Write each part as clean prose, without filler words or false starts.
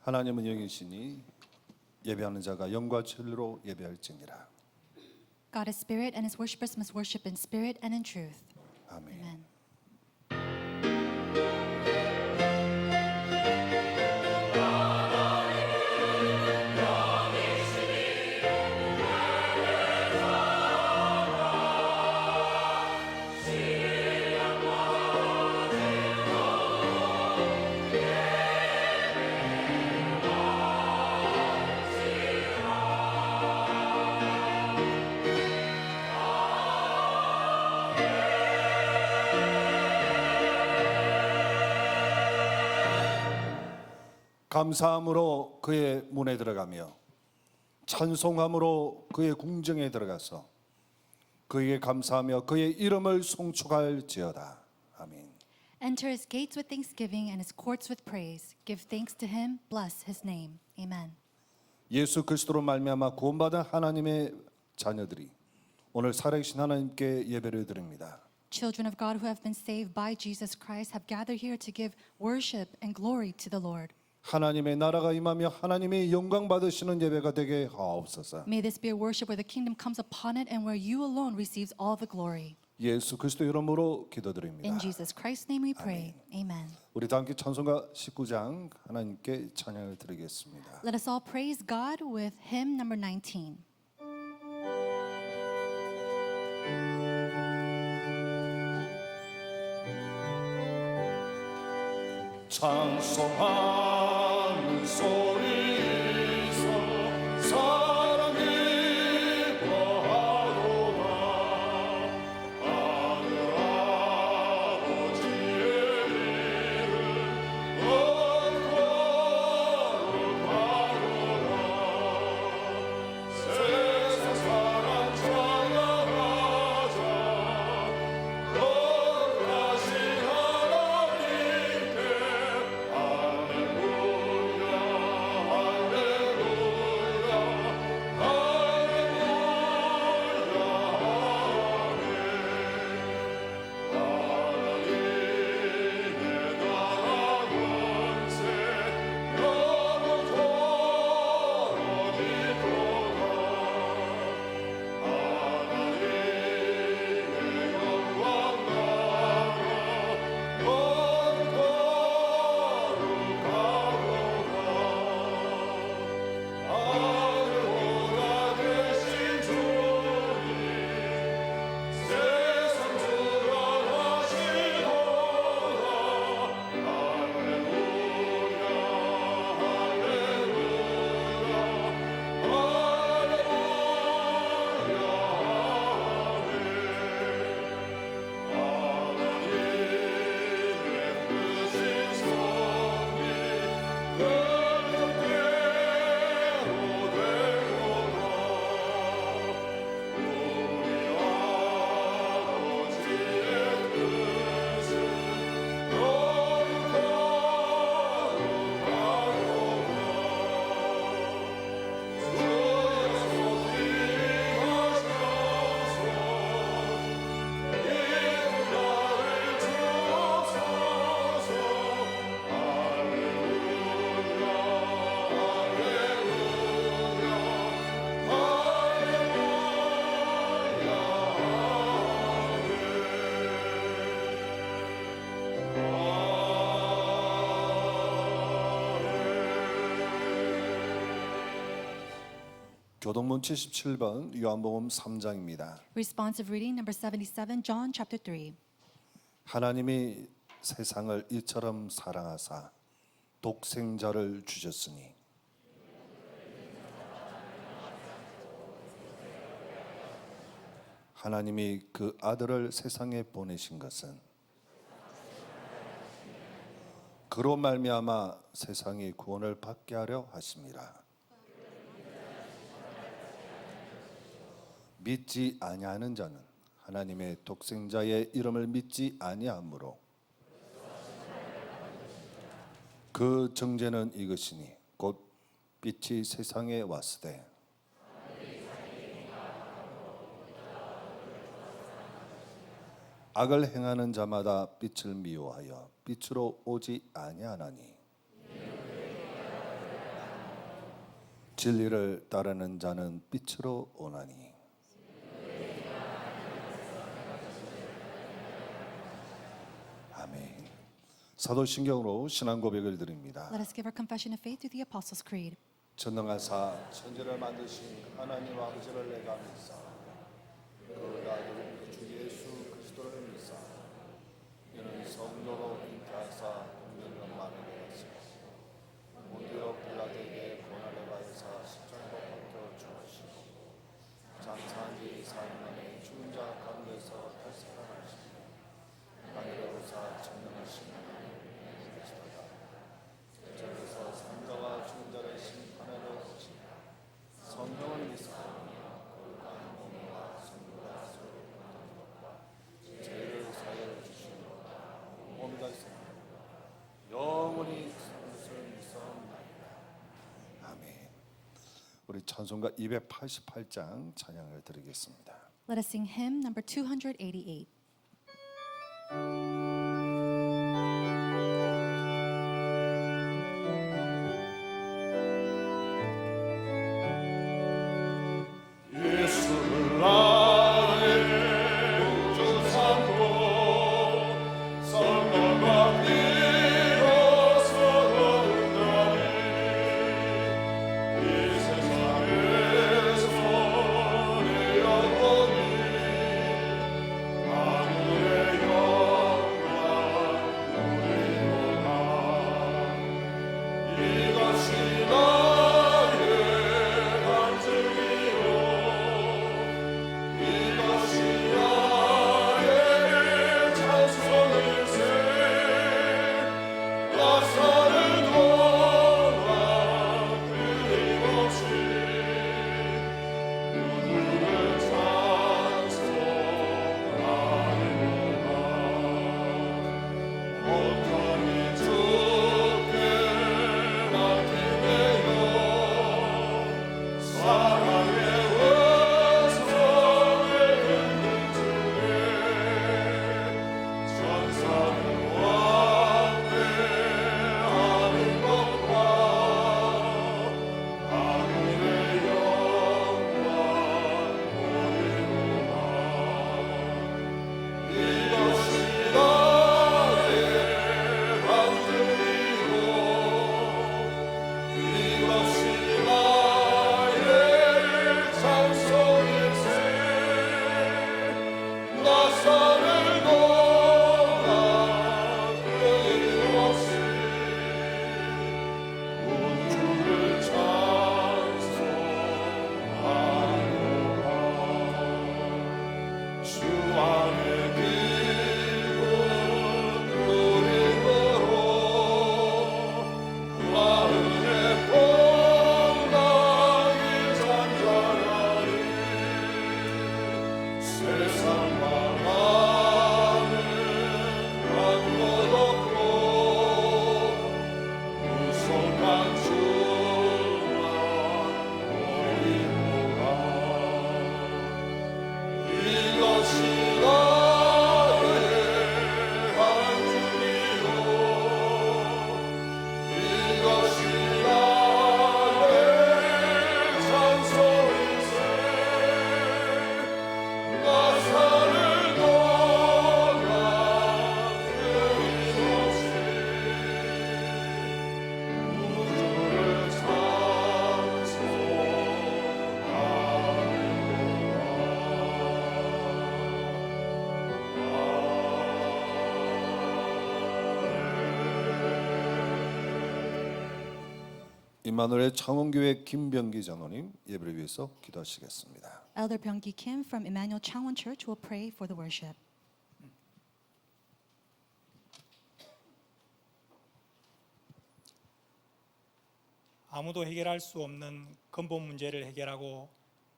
하나님은 영이시니 예배하는 자가 영과 진리로 예배할지니라. God is spirit, and his worshippers must worship in spirit and in truth. 아멘. Amen. 감사함으로 그의 문에 들어가며 찬송함으로 그의 궁정에 들어가서 그에게 감사하며 그의 이름을 송축할지어다. 아멘. Enter his gates with thanksgiving and his courts with praise. Give thanks to him, bless his name. Amen. 예수 그리스도로 말미암아 구원받은 하나님의 자녀들이 오늘 살아계신 하나님께 예배를 드립니다. Children of God who have been saved by Jesus Christ have gathered here to give worship and glory to the Lord. 하나님의 나라가 임하며 하나님의 영광 받으시는 예배가 되게 하옵소서. May this be a worship where the kingdom comes upon it and where you alone receives all the glory. 예수 그리스도 이름으로 기도드립니다. In Jesus Christ's name we pray. Amen. 우리 다 함께 찬송가 19장 하나님께 찬양을 드리겠습니다. Let us all praise God with hymn number 19. 찬송하는 소리에서 사랑이 거하도다. 하늘 아버지의 이름 거룩하도다. 세상 사랑 찬양하자. 거룩하신 하나님께 교동문 77번 요한복음 3장입니다. Responsive reading number 77, John chapter 3. 하나님이 세상을 이처럼 사랑하사 독생자를 주셨으니 하나님이 그 아들을 세상에 보내신 것은 그로 말미암아 세상이 구원을 받게 하려 하심이라. 믿지 아니하는 자는 하나님의 독생자의 이름을 믿지 아니하므로 그 정죄는 이것이니 곧 빛이 세상에 왔으되 악을 행하는 자마다 빛을 미워하여 빛으로 오지 아니하나니 진리를 따르는 자는 빛으로 오나니. 아멘. 사도신경으로 신앙 고백을 드립니다. Let us give our confession of faith through the Apostles' Creed. 전능하사 천지를 만드신 하나님 아버지를 내가 믿사 그 아들 주 예수 그리스도를 믿사 이는 성도로 잉태하사 국민을 만에 되었으며 본디오 빌라도에게 고난을 받으사 십자가로 박혀 죽으시고 장사한 지 4일 만에 죽은 자 가운데서 다시 살아나시고 하늘에 오사 전능하신 하나님 그리스도다 저에서 산자와 죽은 자를 심판하러 오시니 성령을 믿사오니 거룩한 몸과 성도가 서로 받는 것과 죄를 사하여 주시는 몸이다 있습니다. 영원히 사는 것을 믿사옵나이다. 아멘. 우리 찬송가 288장 찬양을 드리겠습니다. Let us sing hymn number 288. 예수를 나의 구주 삼고 성령과 비로소 거듭나니 이 세상에서 내 영혼이 하늘의 영광 누리도다. 이것이 나의 간증이요 이것이 나의 찬송일세. 나 사는 동안 끊임없이 누구를 찬송하리로다. 온전히 주께 맡기네요. 사랑의 원성을 듣는 주에 천사는 왕래하는 것과 하늘의 영광 보리로다. 이것이 나의 간증이요 이것이 나의 찬송일세. 나 사는 동안 끊임없이 우주를 찬송하노라. 주 안에 기쁜 누림으로 마음의 뽕당이 잔잔하니 세상 만화는 아무것 없고 무속한 주만 보이노라. 이것이 나의 간증이요 이것이 나의 찬송일세. 나 사는 동안 끊임없이 우주를 임마누엘 창원교회 김병기 장로님 예배를 위해서 기도하시겠습니다. Elder Byung-gi Kim from Emmanuel Changwon Church will pray for the worship. 아무도 해결할 수 없는 근본 문제를 해결하고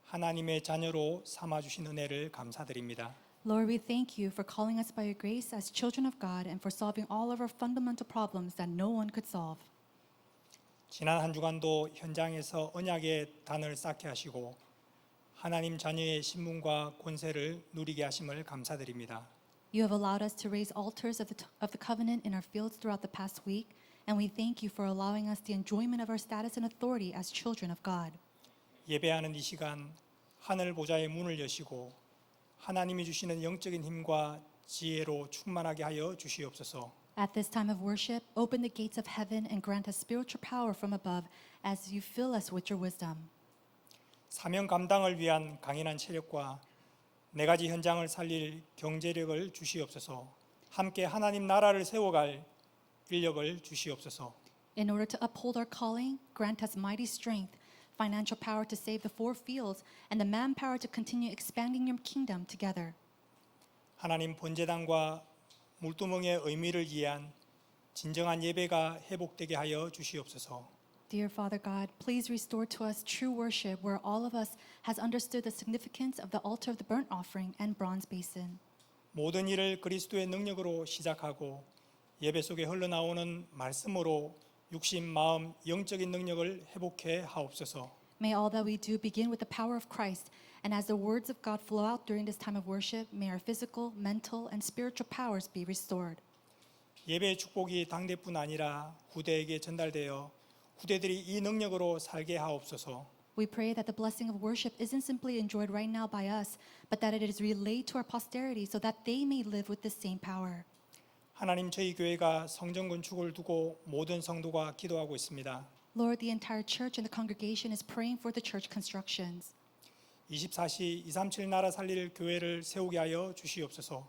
하나님의 자녀로 삼아 주신 은혜를 감사드립니다. Lord, we thank you for calling us by your grace as children of God and for solving all of our fundamental problems that no one could solve. 지난 한 주간도 현장에서 언약의 단을 쌓게 하시고 하나님 자녀의 신분과 권세를 누리게 하심을 감사드립니다. You have allowed us to raise altars of the covenant in our fields throughout the past week, And we thank you for allowing us the enjoyment of our status and authority as children of God. 예배하는 이 시간 하늘 보좌의 문을 여시고 하나님이 주시는 영적인 힘과 지혜로 충만하게 하여 주시옵소서. At this time of worship, open the gates of heaven and grant us spiritual power from above as you fill us with your wisdom. 사명 감당을 위한 강인한 체력과 네 가지 현장을 살릴 경제력을 주시옵소서. 함께 하나님 나라를 세워갈 인력을 주시옵소서. In order to uphold our calling, grant us mighty strength, financial power to save the four fields, and the manpower to continue expanding your kingdom together. 하나님 본제단과 물두멍의 의미를 이해한 진정한 예배가 회복되게 하여 주시옵소서. Dear Father God, please restore to us true worship where all of us has understood the significance of the altar of the burnt offering and bronze basin. 모든 일을 그리스도의 능력으로 시작하고 예배 속에 흘러나오는 말씀으로 육신, 마음, 영적인 능력을 회복해 하옵소서. May all that we do begin with the power of Christ, and as the words of God flow out during this time of worship, may our physical, mental, and spiritual powers be restored. 예배의 축복이 당대뿐 아니라 후대에게 전달되어 후대들이 이 능력으로 살게 하옵소서. We pray that the blessing of worship isn't simply enjoyed right now by us, but that it is relayed to our posterity so that they may live with the same power. 하나님 저희 교회가 성전 건축을 두고 모든 성도가 기도하고 있습니다. Lord, the entire church and the congregation is praying for the church constructions. 24시 237 나라 살릴 교회를 세우게 하여 주시옵소서.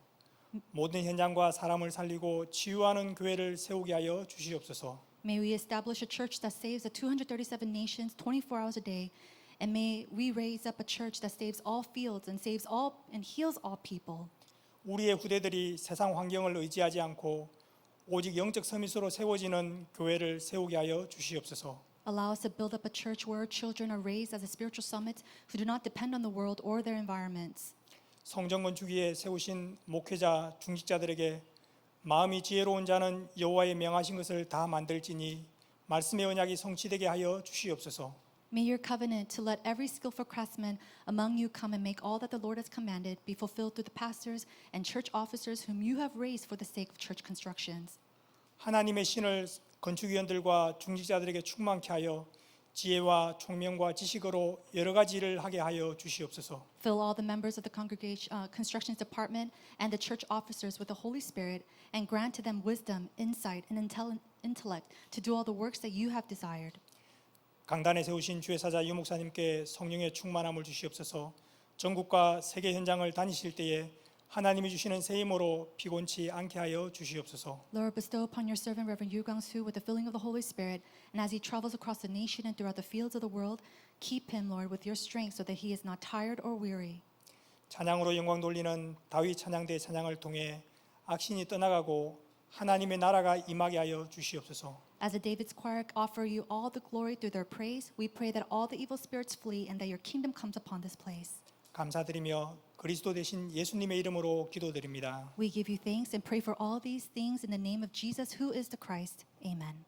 모든 현장과 사람을 살리고 치유하는 교회를 세우게 하여 주시옵소서. May we establish a church that saves the 237 nations 24 hours a day, and may we raise up a church that saves all fields and saves all and heals all people. 우리의 후대들이 세상 환경을 의지하지 않고 오직 영적 서밋으로 세워지는 교회를 세우게 하여 주시옵소서. Allow us to build up a church where our children are raised as a spiritual summit who do not depend on the world or their environments. 성전 건축위에 세우신 목회자 중직자들에게 마음이 지혜로운 자는 여호와의 명하신 것을 다 만들지니 말씀의 언약이 성취되게 하여 주시옵소서. May your covenant to let every skillful craftsman among you come and make all that the Lord has commanded be fulfilled through the pastors and church officers whom you have raised for the sake of church constructions. 하나님의 신을 건축위원들과 중직자들에게 충만케 하여 지혜와 총명과 지식으로 여러 가지 일을 하게 하여 주시옵소서. Fill all the members of the congregation, constructions department and the church officers with the Holy Spirit, and grant to them wisdom, insight, and intellect to do all the works that you have desired. 강단에 세우신 주회사자 유 목사님께 성령의 충만함을 주시옵소서. 전국과 세계 현장을 다니실 때에 하나님이 주시는 새 힘으로 피곤치 않게 하여 주시옵소서. Lord, bestow upon your servant Reverend Yu Gang-soo with the filling of the Holy Spirit, and as he travels across the nation and throughout the fields of the world, keep him, Lord, with your strength so that he is not tired or weary. 찬양으로 영광 돌리는 다윗 찬양대 찬양을 통해 악신이 떠나가고 하나님의 나라가 임하게 하여 주시옵소서. As the David's choir offer you all the glory through their praise, we pray that all the evil spirits flee and that your kingdom comes upon this place. 감사드리며 그리스도 대신 예수님의 이름으로 기도드립니다. We give you thanks and pray for all these things in the name of Jesus, who is the Christ. Amen.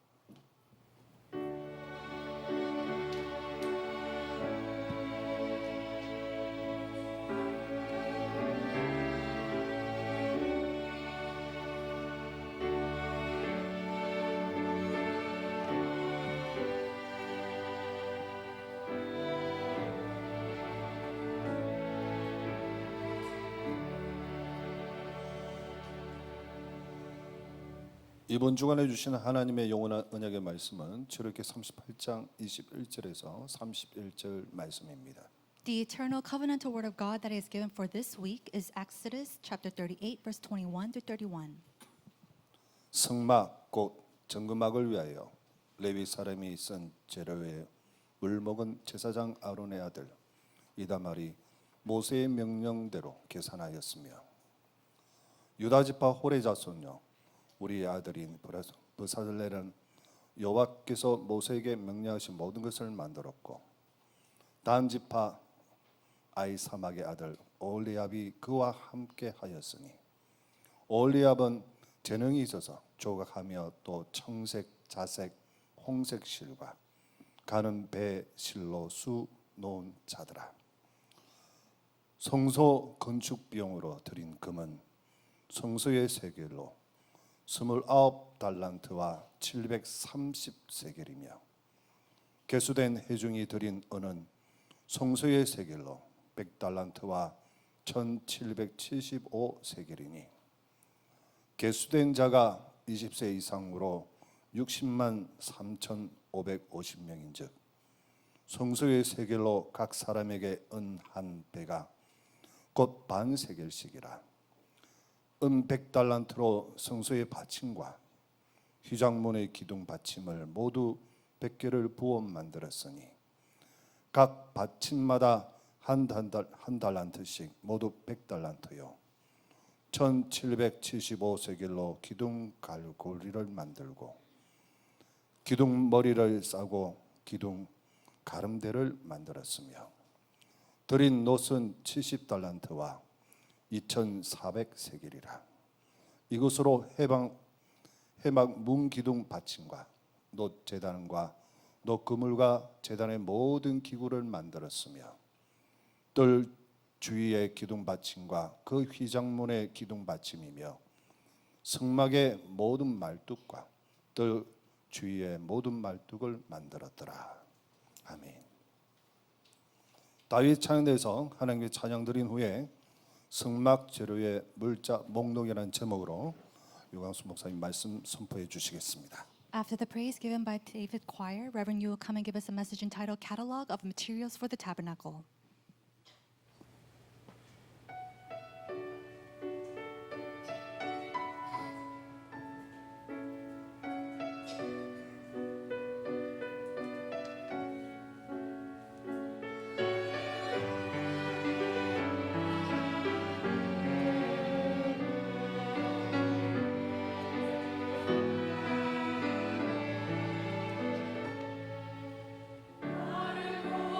이번 주간에 주신 하나님의 영원한 언약의 말씀은 출애굽기 38장 21절에서 31절 말씀입니다. The eternal covenantal word of God that is given for this week is Exodus chapter 38, verse 21 to 31. 성막 곧 정금막을 위하여 레위 사람이 쓴 재료에 물먹은 제사장 아론의 아들 이다말이 모세의 명령대로 계산하였으며 유다 지파 호레 자손요 우리의 아들인 브사들레는 여호와께서 모세에게 명령하신 모든 것을 만들었고 단 지파 아이사막의 아들 올리압이 그와 함께 하였으니 올리압은 재능이 있어서 조각하며 또 청색, 자색, 홍색 실과 가는 배 실로 수 놓은 자더라. 성소 건축 비용으로 드린 금은 성소의 세겔로 29달란트와 730세겔이며 개수된 회중이 드린 은은 성소의 세겔로 100달란트와 1775세겔이니 개수된 자가 20세 이상으로 60만 3,550명인즉 성소의 세겔로 각 사람에게 은 한 배가 곧 반 세겔씩이라. 은 100달란트로 성소의 받침과 휘장문의 기둥 받침을 모두 100개를 부어 만들었으니 각 받침마다 한 달란트씩 모두 100달란트요 1775세겔로 기둥 갈고리를 만들고 기둥 머리를 싸고 기둥 가름대를 만들었으며 드린 놋은 70달란트와 2,400세겔이라. 이것으로 해막 문 기둥 받침과 놋 제단과 놋 그물과 제단의 모든 기구를 만들었으며 뜰 주위의 기둥 받침과 그 휘장문의 기둥 받침이며 성막의 모든 말뚝과 뜰 주위의 모든 말뚝을 만들었더라. 아멘. 다윗 찬양대에서 하나님께 찬양 드린 후에 성막 재료의 물자 목록이라는 제목으로 유광수 목사님 말씀 선포해 주시겠습니다. After the praise given by David Choir, Reverend Yu will come and give us a message entitled Catalog of Materials for the Tabernacle. 나를 보고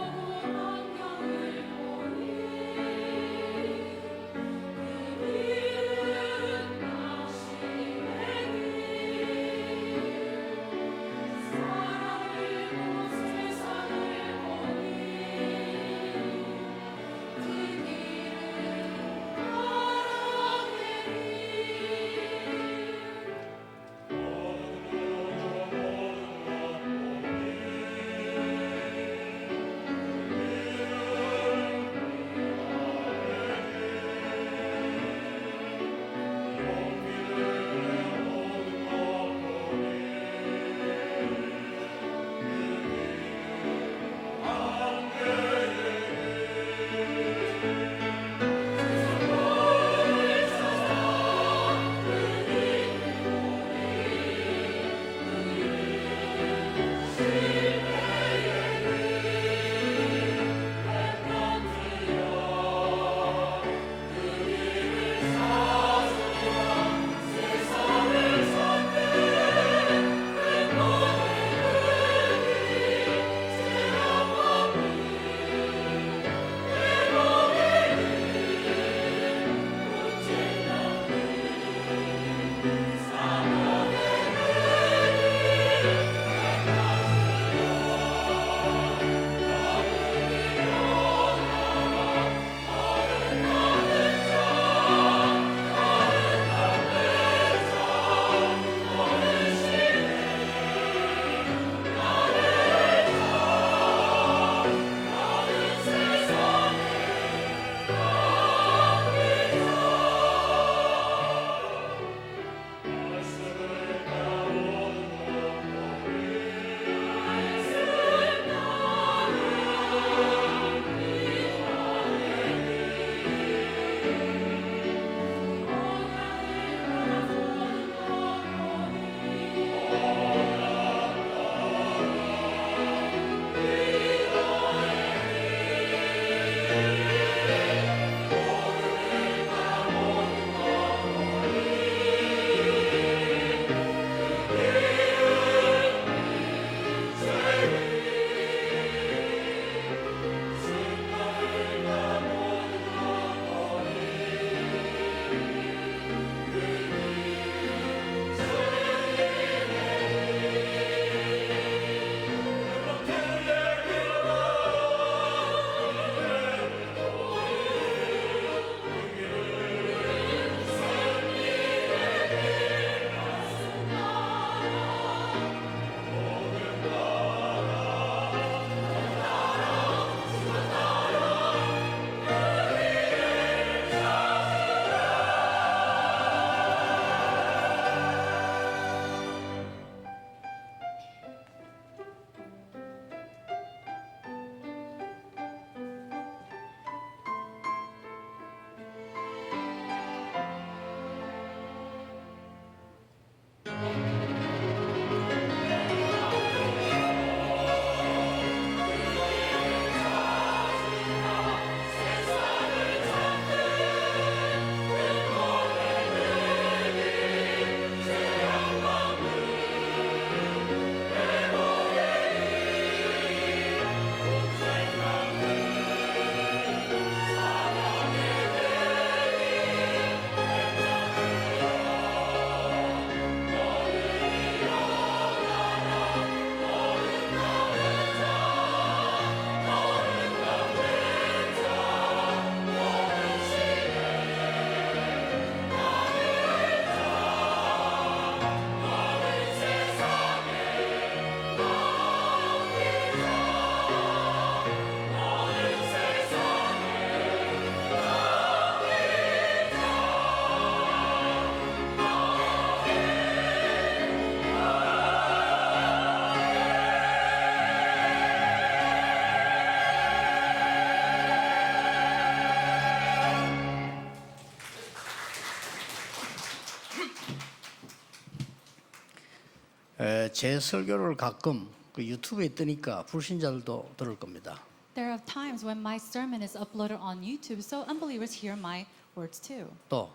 제 설교를 가끔 그 유튜브에 뜨니까 불신자들도 들을 겁니다. There are times when my sermon is uploaded on YouTube, so unbelievers hear my words too. 또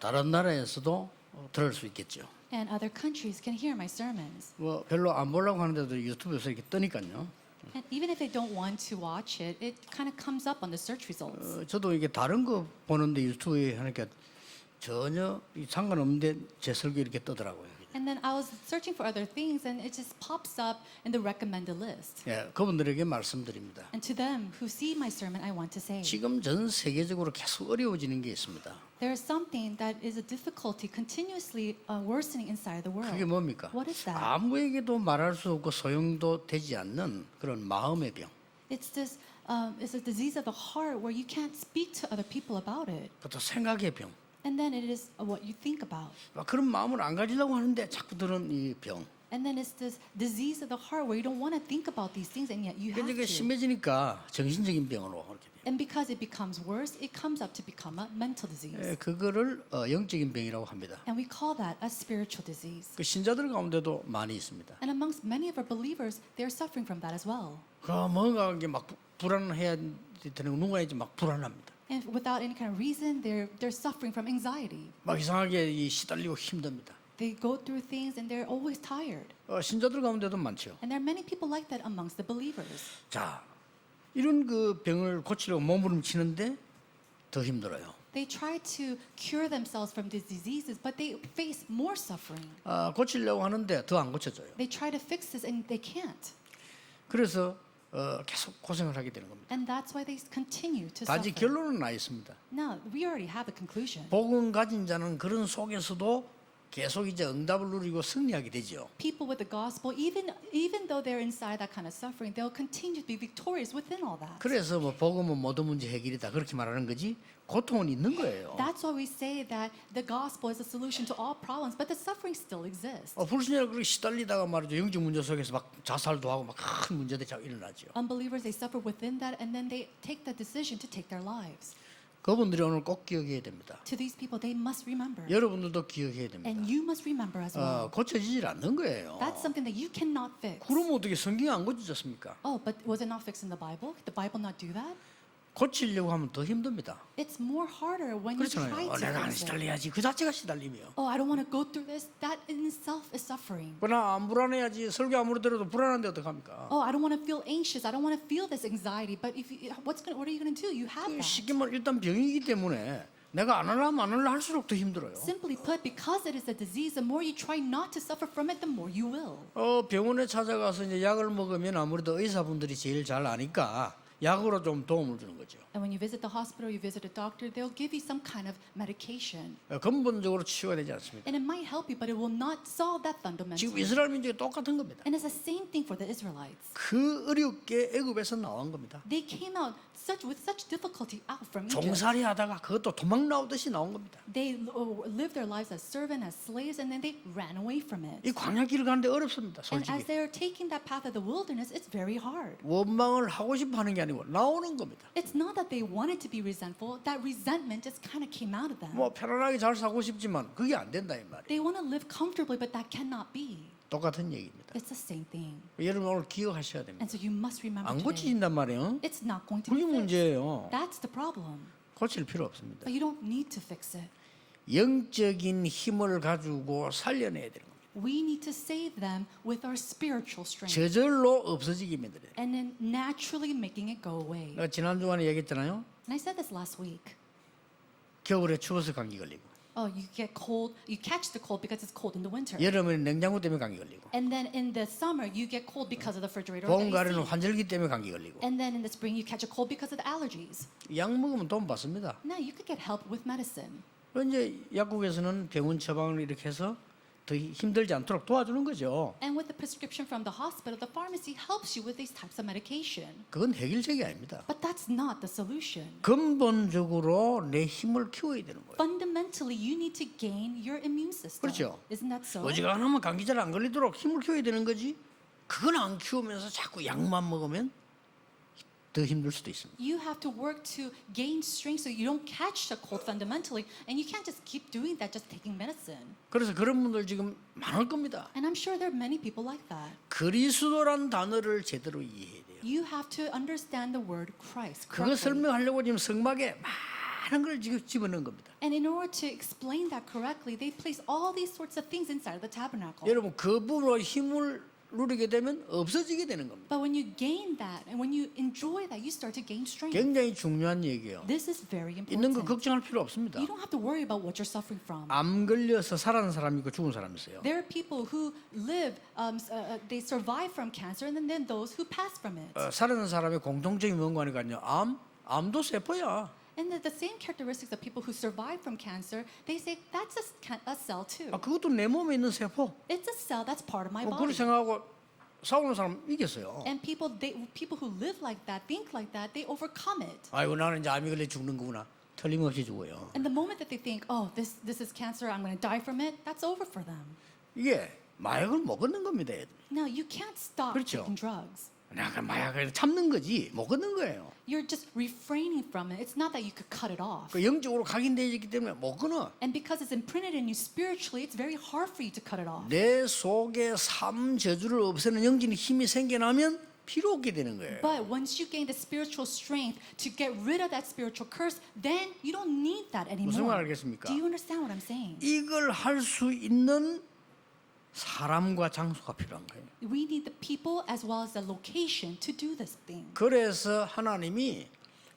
다른 나라에서도 들을 수 있겠죠. And other countries can hear my sermons. 뭐 별로 안 보려고 하는데도 유튜브에서 이렇게 뜨니까요. And even if they don't want to watch it, it kind of comes up on the search results. 저도 이게 다른 거 보는데 유튜브에 하니까 전혀 상관없는데 제 설교 이렇게 뜨더라고요. And then I was searching for other things, and it just pops up in the recommended list. 예, 그분들에게 말씀드립니다. And to them who see my sermon, I want to say, 지금 전 세계적으로 계속 어려워지는 게 있습니다. there is something that is a difficulty continuously worsening inside the world. 그게 뭡니까? What is that? 아무에게도 말할 수 없고 소용도 되지 않는 그런 마음의 병. It's this. It's a disease of the heart where you can't speak to other people about it. 그것도 생각의 병. And then it is what you think about. 그런 마음을 안 가지려고 하는데 자꾸 드는 이 병. And then it's this disease of the heart where you don't want to think about these things, and yet you have 그게 to. 심해지니까 정신적인 병으로 그렇게 돼요. And because it becomes worse, it comes up to become a mental disease. 그거를 영적인 병이라고 합니다. And we call that a spiritual disease. 그 신자들 가운데도 많이 있습니다. And amongst many of our believers, they're suffering from that as well. 그 뭔가 이게 막 불안해야 되는 누가 이제 막 불안합니다. And without any kind of reason, they're suffering from anxiety. 막 이상하게 시달리고 힘듭니다. They go through things and they're always tired. 신자들 가운데도 많죠. And there are many people like that amongst the believers. 자, 이런 그 병을 고치려고 몸부림치는데 더 힘들어요. They try to cure themselves from these diseases, but they face more suffering. 고치려고 하는데 더 안 고쳐져요. They try to fix this and they can't. 그래서 계속 고생을 하게 되는 겁니다. And that's why they continue to 단지 suffer. 결론은 나 있습니다. Now, we already have a conclusion. 복음 가진 자는 그런 속에서도 계속 이제 응답을 누리고 승리하게 되죠. People with the gospel, even though they're inside that kind of suffering, they'll continue to be victorious within all that. 그래서 뭐 복음은 모든 문제 해결이다 그렇게 말하는 거지 고통은 있는 거예요. That's why we say that the gospel is a solution to all problems, but the suffering still exists. 불신자가 그렇게 시달리다가 말이죠 영적 문제 속에서 막 자살도 하고 막 큰 문제들이 자꾸 일어나죠. Unbelievers, they suffer within that, and then they take the decision to take their lives. 그분들이 오늘 꼭 기억해야 됩니다. To these people, they must remember. 여러분들도 기억해야 됩니다. And you must remember as well. 고쳐지질 않는 거예요. That's something that you cannot fix. 그럼 어떻게 성경이 안 고쳐졌습니까? Oh, but was it not fixed in the Bible? Did the Bible not do that? 고치려고 하면 더 힘듭니다. It's more harder when you try 그렇잖아요. to 내가 안 fix it. 시달려야지. 그 자체가 시달림이요. Oh, I don't want to go through this. That in itself is suffering. 그러나 안 불안해야지. 설교 아무리 들어도 불안한데 어떡합니까? Oh, I don't want to feel anxious. I don't want to feel this anxiety. But if you, what are you going to do? You have that. 쉽게 말 일단 병이기 때문에 내가 안 하려면 안 하려 할수록 더 힘들어요. Simply put, because it is a disease, the more you try not to suffer from it, the more you will. 병원에 찾아가서 이제 약을 먹으면 아무래도 의사분들이 제일 잘 아니까 약으로 좀 도움을 주는 거죠. And when you visit the hospital, you visit a doctor, they'll give you some kind of medication. 근본적으로 치유가 되지 않습니다. And it might help you, but it will not solve that 지금 fundamentally. 이스라엘 민족이 똑같은 겁니다. And it's the same thing for the Israelites. 그 어렵게 애굽에서 나온 겁니다. They came out with such difficulty out from Egypt. 종살이 하다가 그것도 도망 나오듯이 나온 겁니다. They lived their lives as servants, as slaves, and then they ran away from it. 이 광야길을 가는데 어렵습니다. And as 솔직히. they are taking that path of the wilderness, it's very hard. 원망을 하고 싶어 하는 게 아니고 나오는 겁니다. It's not that they wanted to be resentful. That resentment just kind of came out of them. 뭐 편안하게 잘 살고 싶지만 그게 안 된다 이 말이에요. They want to live comfortably, but that cannot be. 똑같은 얘기입니다. It's the same thing. 여러분 오늘 기억하셔야 됩니다. And so you must remember 안 today. 고치진단 말이에요. It's not going to 그게 be fixed. 문제예요. That's the problem. 고칠 필요 없습니다. But you don't need to fix it. 영적인 힘을 가지고 살려내야 되는 겁니다. We need to save them with our spiritual strength. 저절로 없어지게 만들어요. And then naturally making it go away. 지난 주간에 얘기했잖아요. And I said this last week. 겨울에 추워서 감기 걸리고 Oh, you get cold. You catch the cold because it's cold in the winter. 여름에 냉장고 때문에 감기 걸리고 And then in the summer, you get cold because of the refrigerator. or 봄 the 가을에는 AC. 환절기 때문에 감기 걸리고 And then in the spring, you catch a cold because of the allergies. 약 먹으면 돈 받습니다. Now you could get help with medicine. 이제 약국에서는 병원 처방을 이렇게 해서 더 힘들지 않도록 도와주는 거죠. And with the prescription from the hospital, the pharmacy helps you with these types of medication. 그건 해결책이 아닙니다. But that's not the solution. 근본적으로 내 힘을 키워야 되는 거예요. Fundamentally, you need to gain your immune system. 그렇죠. Isn't that so? 어지간하면 감기 잘 안 걸리도록 힘을 키워야 되는 거지. 그건 안 키우면서 자꾸 약만 먹으면 더 힘들 수도 있습니다. You have to work to gain strength so you don't catch the cold fundamentally, and you can't just keep doing that just taking medicine. 그래서 그런 분들 지금 많을 겁니다. And I'm sure there are many people like that. 그리스도란 단어를 제대로 이해해야 돼요. You have to understand the word Christ 그거 correctly. 설명하려고 지금 성막에 많은 걸 지금 집어넣은 겁니다. And in order to explain that correctly, they place all these sorts of things inside of the tabernacle. 여러분 그 부분으로 힘을 누리게 되면 없어지게 되는 겁니다. But when you gain that and when you enjoy that, you start to gain strength. 굉장히 중요한 얘기예요. This is very 있는 거 important. 걱정할 필요 없습니다. You don't have to worry about what you're suffering from. 암 걸려서 살아난 사람이 있고 죽은 사람이 있어요. There are people who live, they survive from cancer, and then those who pass from it. 살아난 사람의 공통점이 뭔가 하니까요. 암도 세포야. And the same characteristics of people who survive from cancer, they say that's a cell too. 그것도 내 몸에 있는 세포. It's a cell that's part of my 그걸 body. 생각하고 싸우는 사람 이겼어요. And people who live like that, think like that, they overcome it. 아이고 나는 이제 암이 걸려 죽는 거구나. 틀림없이 죽어요. And the moment that they think, oh, this is cancer, I'm going to die from it, that's over for them. 이게 마약을 먹는 겁니다. 얘들. Now, you can't stop 그렇죠. taking drugs. 내가 마약을 참는 거지 먹는 거예요. You're just refraining from it. It's not that you could cut it off. 그 영적으로 각인되어 있기 때문에 못 끊어. And because it's imprinted in you spiritually, it's very hard for you to cut it off. 내 속에 삶 저주를 없애는 영적인 힘이 생겨나면 필요 없게 되는 거예요. But once you gain the spiritual strength to get rid of that spiritual curse, then you don't need that 무슨 말 anymore. 알겠습니까? Do you understand what I'm saying? 이걸 할 수 있는 사람과 장소가 필요한 거예요. We need the people as well as the location to do this thing. 그래서 하나님이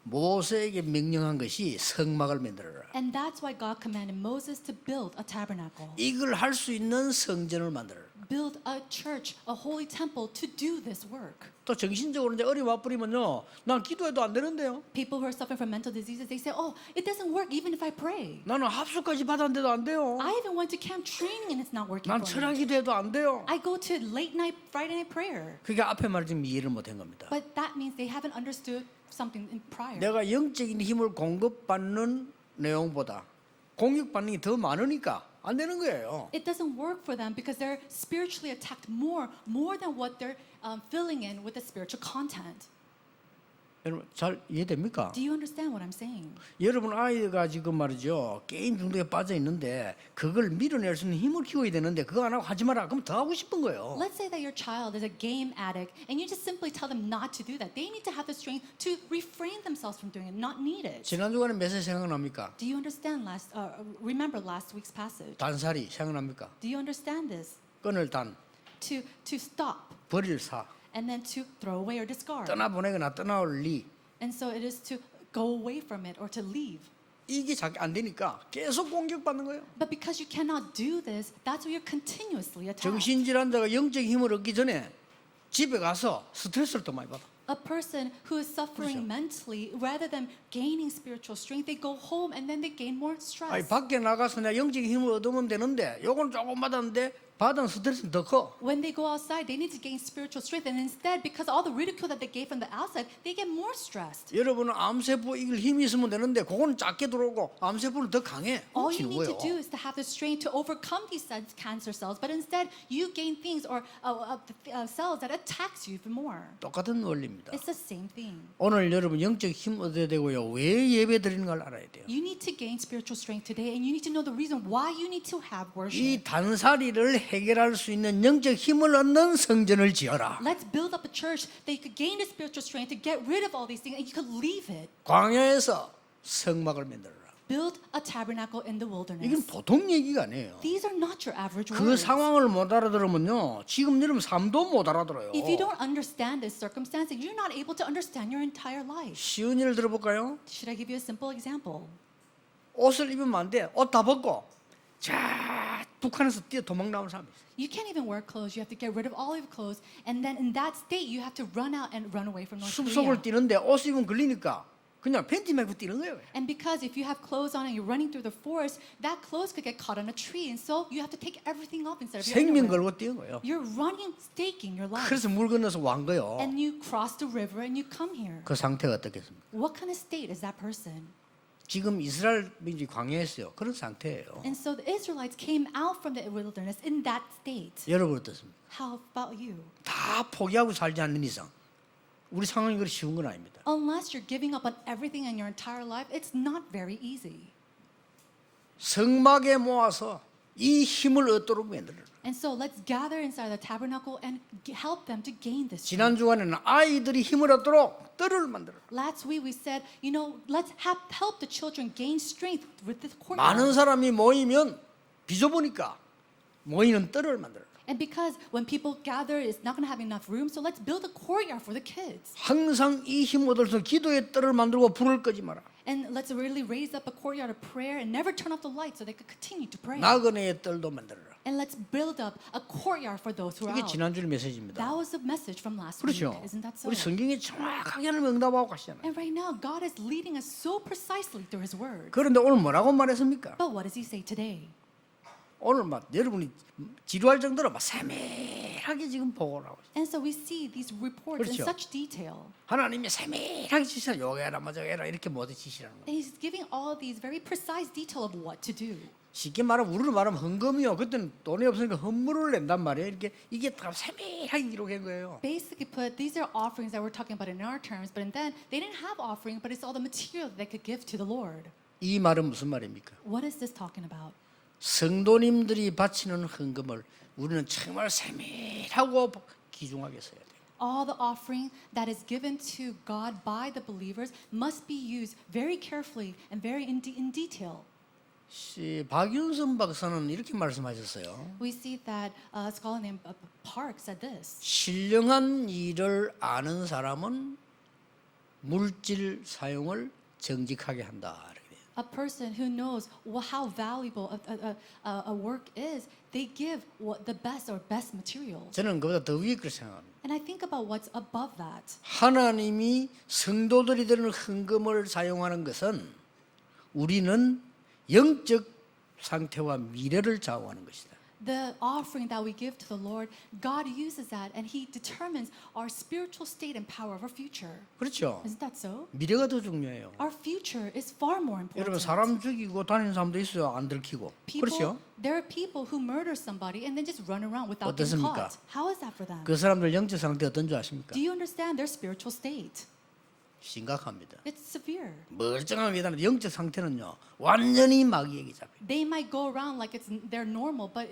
모세에게 명령한 것이 성막을 만들어라. And that's why God commanded Moses to build a tabernacle. 이걸 할 수 있는 성전을 만들어라. Build a church, a holy temple to do this work. 또 정신적으로 이제 어려워 버리면요, 난 기도해도 안 되는데요. People who are suffering from mental diseases, they say, oh, it doesn't work even if I pray. 나는 합숙까지 받았는데도 안 돼요. I even went to camp training and it's not working 난 for 철학 me. 기도해도 안 돼요. I go to late night, Friday night prayer. 그게 앞에 말을 지금 이해를 못한 겁니다. But that means they haven't understood something in prior. 내가 영적인 힘을 공급받는 내용보다 공격받는 게 더 많으니까 안 되는 거예요. It doesn't work for them because they're spiritually attacked more than what they're filling in with the spiritual content. 여러분 잘 이해됩니까? Do you understand what I'm saying? 여러분 아이가 지금 말이죠 게임 중독에 빠져 있는데 그걸 밀어낼 수 있는 힘을 키워야 되는데 그거 안 하고 하지 마라. 그럼 더 하고 싶은 거예요. Let's say that your child is a game addict and you just simply tell them not to do that. They need to have the strength to refrain themselves from doing it, not need it. 지난 주간에 메시지 생각납니까? Do you understand remember last week's passage? 단살이 생각납니까? Do you understand this? 끈을 단, To stop 버릴 사, and then to throw away or discard. 떠나보내거나 떠나올리. And so it is to go away from it or to leave. 이게 잘 안 되니까 계속 공격받는 거예요. But because you cannot do this, that's why you're continuously attacked. 정신질환자가 영적 힘을 얻기 전에 집에 가서 스트레스를 더 많이 받아. A person who is suffering mentally, rather than gaining spiritual strength, they go home and then they gain more stress. 아니 밖에 나가서 내가 영적인 힘을 얻으면 되는데 요건 조금 받았는데 받은 스트레스는 더 커. When they go outside, they need to gain spiritual strength, and instead, because all the ridicule that they gave from the outside, they get more stressed. 여러분은 암세포 이길 힘이 있으면 되는데 그거는 작게 들어오고 암세포는 더 강해. All you 지는 need to 거예요. do is to have the strength to overcome these cancer cells, but instead, you gain things or cells that attacks you even more. 똑같은 원리입니다. It's the same thing. 오늘 여러분 영적 힘 얻어야 되고요. 왜 예배 드리는 걸 알아야 돼요. You need to gain spiritual strength today, and you need to know the reason why you need to have worship. 이 단살이를 해결할 수 있는 영적 힘을 얻는 성전을 지어라. Let's build up a church that you could gain the spiritual strength to get rid of all these things, and you could leave it. 광야에서 성막을 만들어라. Build a tabernacle in the wilderness. 이건 보통 얘기가 아니에요. These are not your average 그 words. 상황을 못 알아들으면요, 지금 여러분 삶도 못 알아들어요. If you don't understand this circumstance, you're not able to understand your entire life. 쉬운 예를 들어볼까요? Should I give you a simple example? 옷을 입으면 안 돼. 옷 다 벗고 자 북한에서 뛰어 도망 나온 사람이 있어요. You can't even wear clothes. You have to get rid of all of your clothes, and then in that state, you have to run out and run away from North 숲속을 Korea. 뛰는데 옷 입으면 걸리니까 그냥 팬티 메고 뛰는 거예요. And because if you have clothes on and you're running through the forest, that clothes could get caught on a tree, and so you have to take everything off instead of your 생명 underwear. 걸고 뛰는 거예요. You're running, staking your life. 그래서 물 건너서 완 거예요. And you cross the river and you come here. 그 상태가 어떻겠습니까? What kind of state is that person? 지금 이스라엘 민족이 광야했어요. 그런 상태예요. And so the Israelites came out from the wilderness in that state. 여러분 어떻습니까? How about you? 다 포기하고 살지 않는 이상 우리 상황이 그리 쉬운 건 아닙니다. Unless you're giving up on everything in your entire life, it's not very easy. 성막에 모아서 이 힘을 얻도록 만들어라. And so let's gather inside the tabernacle and help them to gain this. 지난 주간에는 아이들이 힘을 얻도록 뜰을 만들어라. Last week we said, let's help the children gain strength with this 많은 courtyard. 사람이 모이면 비좁으니까 모이는 뜰을 만들어라. And because when people gather, it's not going to have enough room, so let's build a courtyard for the kids. 항상 이 힘 얻어서 기도의 뜰을 만들고 불을 끄지 마라. And let's really raise up a courtyard of prayer and never turn off the light so they could continue to pray. 나그네의 뜰도 만들어라. And let's build up a courtyard for those who are 이게 out. 지난주 메시지입니다. That was the message from last week. 그렇죠. Isn't that so? 우리 성경이 정확하게 하나님 응답하고 가시잖아요. And right now, God is leading us so precisely through His Word. 그런데 오늘 뭐라고 말했습니까? But what does He say today? 오늘 막 여러분이 지루할 정도로 막 세밀하게 지금 보고를 하고 있어요. And so we see these reports in 그렇죠. such detail. 하나님이 세밀하게 지시라. 요거 해라 저거 해라 이렇게 모두 지시라는 거예요. And He's giving all these very precise detail of what to do. 쉽게 말하면 우리로 말하면 헌금이요. 그때는 돈이 없으니까 헌물을 낸단 말이에요. 이게 다 세밀하게 기록한 거예요. Basically put, these are offerings that we're talking about in our terms, but then they didn't have offering, but it's all the material that they could give to the Lord. 이 말은 무슨 말입니까? What is this talking about? 성도님들이 바치는 헌금을 우리는 정말 세밀하고 귀중하게 써야 돼요. All the offering that is given to God by the believers must be used very carefully and very in detail. 박윤선 박사는 이렇게 말씀하셨어요. We see that a scholar named Park said this. 신령한 일을 아는 사람은 물질 사용을 정직하게 한다. A person who knows how valuable a work is, they give the best or best materials. 저는 그보다 더 위에 걸 생각합니다. And I think about what's above that. 하나님이 성도들이 드리는 헌금을 사용하는 것은 우리는 영적 상태와 미래를 좌우하는 것이다. The offering that we give to the Lord, God uses that and He determines our spiritual state and power of our future. 그렇죠. Isn't that so? 미래가 더 중요해요. Our future is far more 여러분 important. 사람 죽이고 다니는 사람도 있어요. 안 들키고. 그렇죠? There are people who murder somebody and then just run around without being 어떻습니까? caught. How is that for them? 그 사람들 영적 상태 어떤 줄 아십니까? Do you understand their spiritual state? 심각합니다. It's severe. 멀쩡한 위다는 영적 상태는요 완전히 마귀에게 잡혀요. They might go around like they're normal, but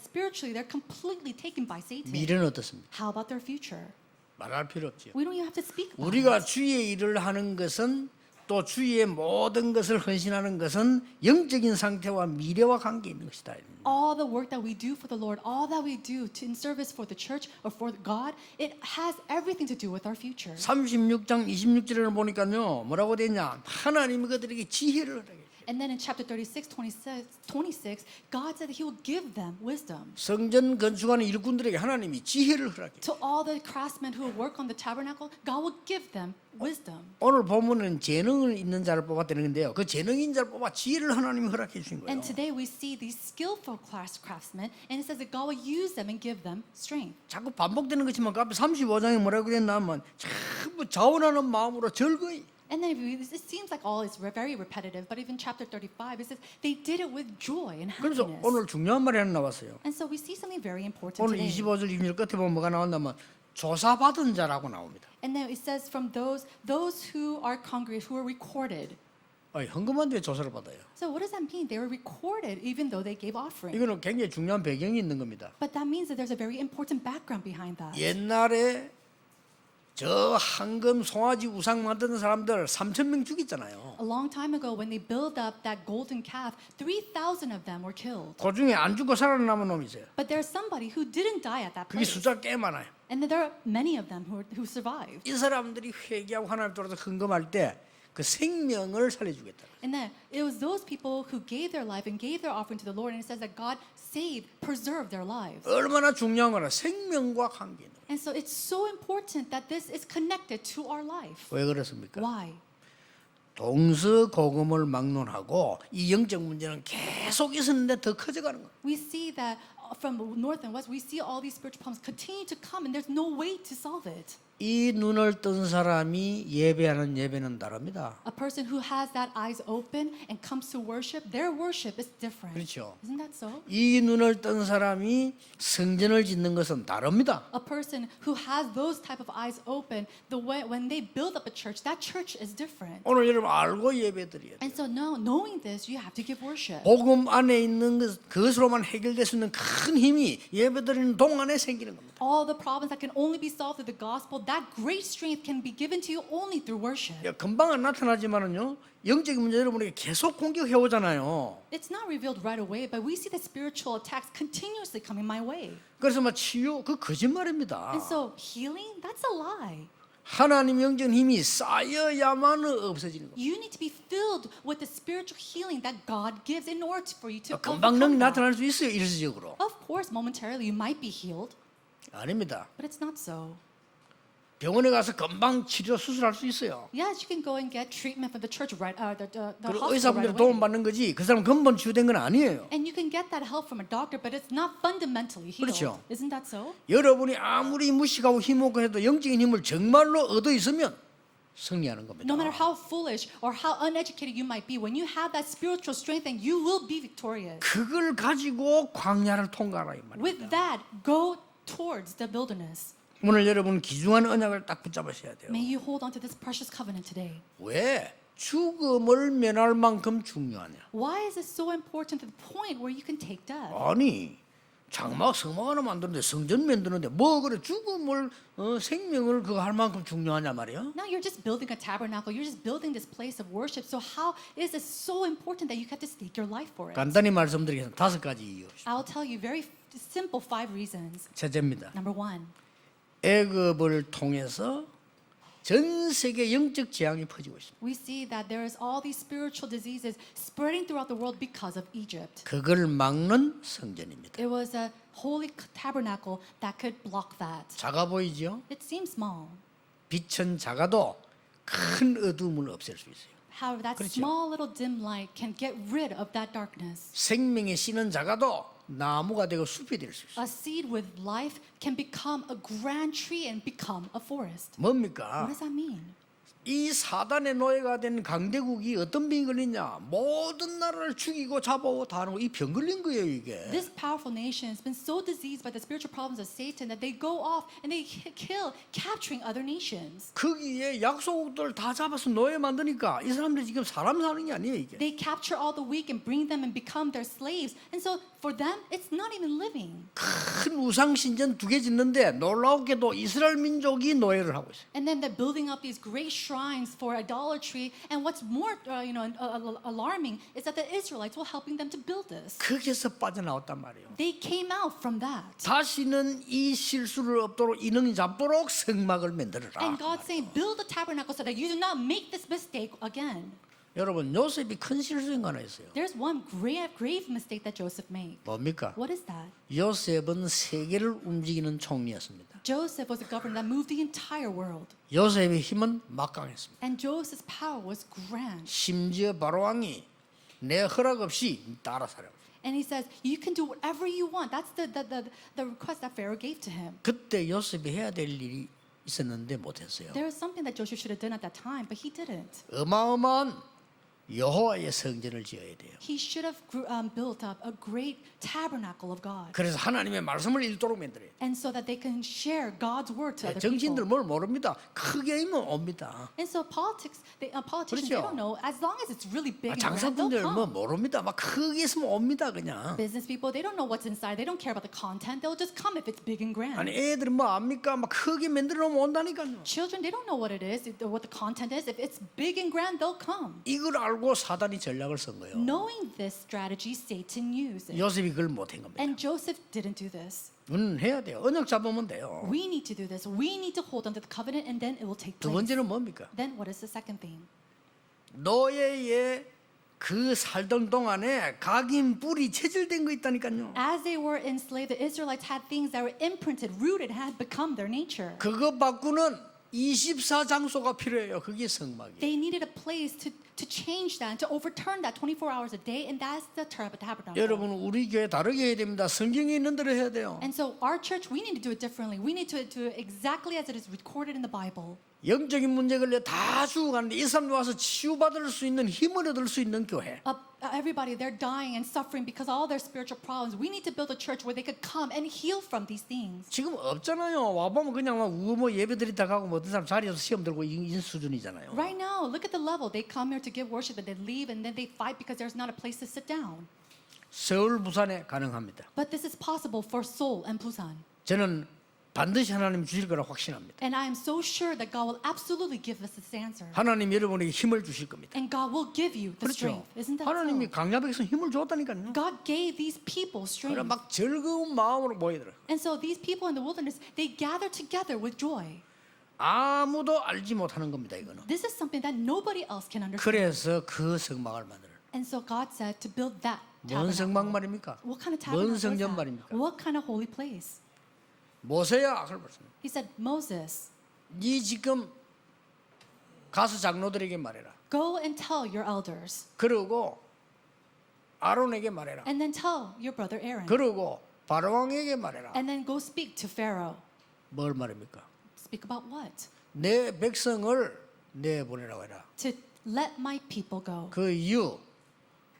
spiritually they're completely taken by Satan. 미래는 어떻습니까? How about their future? 말할 필요 없죠. We don't even have to speak about 우리가 it. 주의 일을 하는 것은 또 주의 모든 것을 헌신하는 것은 영적인 상태와 미래와 관계 있는 것이다. All the work that we do for the Lord, all that we do in service for the church or for God, it has everything to do with our future. 36장 26절을 보니까요 뭐라고 되냐 하나님이 그들에게 지혜를 하게. And then in chapter 36, 26, God said that He will give them wisdom. 성전 건축하는 일꾼들에게 하나님이 지혜를 허락해. To all the craftsmen who work on the tabernacle, God will give them wisdom. 오늘 보면은 재능을 있는 자를 뽑았다는 건데요. 그 재능 있는 자를 뽑아 지혜를 하나님이 허락해 주신 거예요. And today we see these skillful craftsmen, and it says that God will use them and give them strength. 자꾸 반복되는 것이지만 그 앞에 35장에 뭐라고 됐냐면 전부 자원하는 마음으로 즐거이. And then it seems like all is very repetitive, but even chapter 35, it says they did it with joy and 그래서 happiness. 오늘 중요한 말이 하나 나왔어요. And so we see something very important 오늘 today. 25절 26절 끝에 보면 뭐가 나온다면 조사받은 자라고 나옵니다. And then it says from those who are congregate, who are recorded. 헌금한데 조사를 받아요. So what does that mean? They were recorded even though they gave offering. 이거는 굉장히 중요한 배경이 있는 겁니다. But that means that there's a very important background behind that. 옛날에 저 황금 송아지 우상 만드는 사람들 3,000명 죽였잖아요. A long time ago, when they built up that golden calf, 3,000 of them were killed. 그 중에 안 죽고 살아남은 놈이 있어요. But there's somebody who didn't die at that 그게 place. 숫자 꽤 많아요. And then there are many of them who survived. 이 사람들이 회개하고 하나님 돌아서 헌금할 때 그 생명을 살려주겠다. And then it was those people who gave their life and gave their offering to the Lord, and it says that God saved, preserved their lives. 얼마나 중요한 거나 생명과 관계 있는 거예요. And so it's so important that this is connected to our life. 왜 그렇습니까? Why? 동서고금을 막론하고 이 영적 문제는 계속 있었는데 더 커져가는 거예요. We see that from north and west, we see all these spiritual problems continue to come, and there's no way to solve it. 이 눈을 뜬 사람이 예배하는 예배는 다릅니다. A person who has that eyes open and comes to worship, their worship is different. 그렇죠. Isn't that so? 이 눈을 뜬 사람이 성전을 짓는 것은 다릅니다. A person who has those type of eyes open, the way when they build up a church, that church is different. 오늘 여러분 알고 예배드려야 돼요. And so no, knowing this, you have to give worship. 복음 안에 있는 그것으로만 해결될 수 있는 큰 힘이 예배드리는 동안에 생기는 겁니다. All the problems that can only be solved through the gospel, that great strength can be given to you only through worship. 금방 안 나타나지만은요 영적인 문제 여러분에게 계속 공격해 오잖아요. It's not revealed right away, but we see the spiritual attacks continuously coming my way. 그래서 막 치유 그 거짓말입니다. And so healing, that's a lie. 하나님 영적인 힘이 쌓여야만 없어지는 겁니다. You need to be filled with the spiritual healing that God gives in order for you to 금방 능히 overcome that. 나타날 수 있어요 일시적으로. Of course, momentarily you might be healed, 아닙니다. but it's not so. 병원에 가서 금방 치료 수술할 수 있어요. Yes, you can go and get treatment from the church the 그리고 hospital right 의사분들 away. 도움 받는 거지 그 사람 근본 치유된 건 아니에요. And you can get that help from a doctor, but it's not fundamentally healed. 그렇죠. Isn't that so? 여러분이 아무리 무식하고 힘없고 해도 영적인 힘을 정말로 얻어 있으면 승리하는 겁니다. No matter how foolish or how uneducated you might be, when you have that spiritual strength, then you will be victorious. 그걸 가지고 광야를 통과하라 이 말입니다. With that, go towards the wilderness. 오늘 여러분 귀중한 언약을 딱 붙잡으셔야 돼요. May you hold on to this precious covenant today. 왜 죽음을 면할 만큼 중요하냐? Why is it so important to the point where you can take death? 아니 장막 성막 하나 만드는데 성전 만드는데 뭐 그래 죽음을 생명을 그거 할 만큼 중요하냐 말이야? Now you're just building a tabernacle. You're just building this place of worship. So how is it so important that you have to stake your life for it? 간단히 말씀드리겠습니다. 5가지 이유. I'll tell you very simple 5 reasons. 첫째입니다. Number 1, 애굽을 통해서 전 세계 영적 재앙이 퍼지고 있습니다. we see that there is all these spiritual diseases spreading throughout the world because of Egypt. 그걸 막는 성전입니다. It was a holy tabernacle that could block that. 작아 보이죠? It seems small. 빛은 작아도 큰 어둠을 없앨 수 있어요. However, that 그렇죠. small little dim light can get rid of that darkness. 생명의 씨는 작아도 나무가 되고 숲이 될 수 있어요. A seed with life can become a grand tree and become a forest. What 뭡니까? does that mean? 이 사단의 노예가 된 강대국이 어떤 병이 걸리냐? 모든 나라를 죽이고 잡아오고 다 하는 거 이 병 걸린 거예요 이게. This powerful nation has been so diseased by the spiritual problems of Satan that they go off and they kill, capturing other nations. 거기에 약소국들 다 잡아서 노예 만드니까 이 사람들이 지금 사람 사는 게 아니에요 이게. They capture all the weak and bring them and become their slaves. And so for them, it's not even living. 큰 우상 신전 2개 짓는데 놀라웠게도 이스라엘 민족이 노예를 하고 있어요. And then they're building up these great shrines for idolatry. And what's more, alarming is that the Israelites were helping them to build this. 거기서 빠져나왔단 말이에요. They came out from that. 다시는 이 실수를 없도록 이능 잡도록 성막을 만들어라. And God's saying, build a tabernacle so that you do not make this mistake again. 여러분 요셉이 큰 실수인 거 하나 있어요. There's one grave mistake that Joseph made. 뭡니까? What is that? 요셉은 세계를 움직이는 총리였습니다. Joseph was a governor that moved the entire world. 요셉의 힘은 막강했습니다. And Joseph's power was grand. 심지어 바로 왕이 내 허락 없이 따라 살아요. And he says, you can do whatever you want. That's the request that Pharaoh gave to him. 그때 요셉이 해야 될 일이 있었는데 못했어요. There was something that Joseph should have done at that time, but he didn't. 어마어마한 여호와의 성전을 지어야 돼요. He should have built up a great tabernacle of God. 그래서 하나님의 말씀을 읽도록 만들어요. And so that they can share God's word to other 정치인들 people. 뭘 모릅니다. 크게 있면 옵니다. And so politicians, they 그렇죠. don't know. As long as it's really big and grand, 장사분들 they'll 뭐 come. 모릅니다. 막 크게 있으면 옵니다 그냥. Business people, they don't know what's inside. They don't care about the content. They'll just come if it's big and grand. 아니 애들은 뭐 압니까? 막 크게 만들어 놓으면 온다니까요. Children, they don't know what it is, what the content is. If it's big and grand, they'll come. 이걸 알고 사단이 전략을 쓴 거예요. Knowing this strategy, Satan used it. 요셉이 그걸 못한 겁니다. And Joseph didn't do this. 해야 돼요. 언약 잡으면 돼요. We need to do this. We need to hold on to the covenant and then it will take 두 place. 번째는 뭡니까? Then what is the second thing? 노예의 그 살던 동안에 각인 뿔이 체질된 거 있다니까요. As they were enslaved, the Israelites had things that were imprinted, rooted, had become their nature. 그거 바꾸는 24장소가 필요해요. 그게 성막이에요. They needed a place to change that and to overturn that 24 hours a day, and that's the tabernacle. 여러분 우리 교회 다르게 해야 됩니다. 성경에 있는 대로 해야 돼요. And so our church, we need to do it differently. We need to do it exactly as it is recorded in the Bible. 영적인 문제 걸려 다 죽어가는데 이 사람들 와서 치유받을 수 있는 힘을 얻을 수 있는 교회. Everybody, they're dying and suffering because of all their spiritual problems. We need to build a church where they could come and heal from these things. 지금 없잖아요. 와보면 그냥 막 뭐 예배 드리다 가고 뭐 어떤 사람 자리에서 시험 들고 이 수준이잖아요. Right now, look at the level. They come here to give worship and they leave and then they fight because there's not a place to sit down. 서울 부산에 가능합니다. But this is possible for Seoul and Busan. 저는 반드시 하나님 주실 거라 확신합니다. And I am so sure that God will absolutely give us this answer. 하나님 여러분에게 힘을 주실 겁니다. And God will give you the 그렇죠. strength. Isn't that 하나님이 so? 강야 백성 힘을 줬다니까요. God gave these people 그래 strength. 막 즐거운 마음으로 모이더라. And so these people in the wilderness, they gather together with joy. 아무도 알지 못하는 겁니다. 이거는. This is something that nobody else can understand. 그래서 그 성막을 만들어. And so God said to build that 뭔 성막 tabernacle. 말입니까? What kind of 뭔 tabernacle is 성전 that? 말입니까? What kind of holy place? 모세야, 그걸 말씀. He said, Moses, 네 지금 가서 장로들에게 말해라. go and tell your elders. 그러고 아론에게 말해라. And then tell your brother Aaron. 그러고 바로왕에게 말해라. And then go speak to Pharaoh. 뭘 말입니까? Speak about what? 내 백성을 내보내라고 해라. To let my people go. 그 이유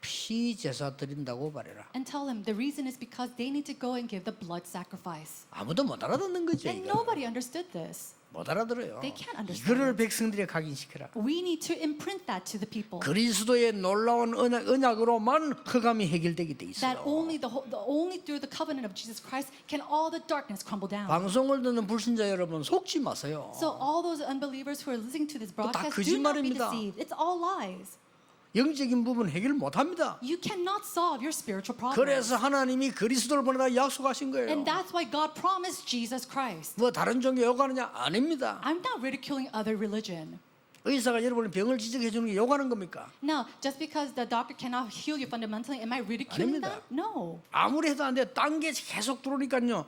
피 제사 드린다고 말해라. And tell them the reason is because they need to go and give the blood sacrifice. 아무도 못 알아듣는 거죠. And 이거. nobody understood this. 못 알아들어요. They can't understand 이거를 it. 백성들에게 각인시켜라. We need to imprint that to the people. 그리스도의 놀라운 언약으로만 흑암이 해결되게 돼 That 있어요. only through the covenant of Jesus Christ can all the darkness crumble down. 방송을 듣는 불신자 여러분 속지 마세요. So all those unbelievers who are listening to this 다 broadcast, do not be 거짓말입니다. deceived. It's all lies. 영적인 부분 해결 못합니다. You cannot solve your spiritual problems. 그래서 하나님이 그리스도를 보내다 약속하신 거예요. And that's why God promised Jesus Christ. 뭐 다른 종교 욕하느냐? 아닙니다. I'm not ridiculing other religion. 의사가 여러분의 병을 지적해 주는 게 욕하는 겁니까? Now, just because the doctor cannot heal you fundamentally, am I ridiculing 아닙니다. that? No. 아무리 해도 안 돼. 딴 게 계속 들어오니까요.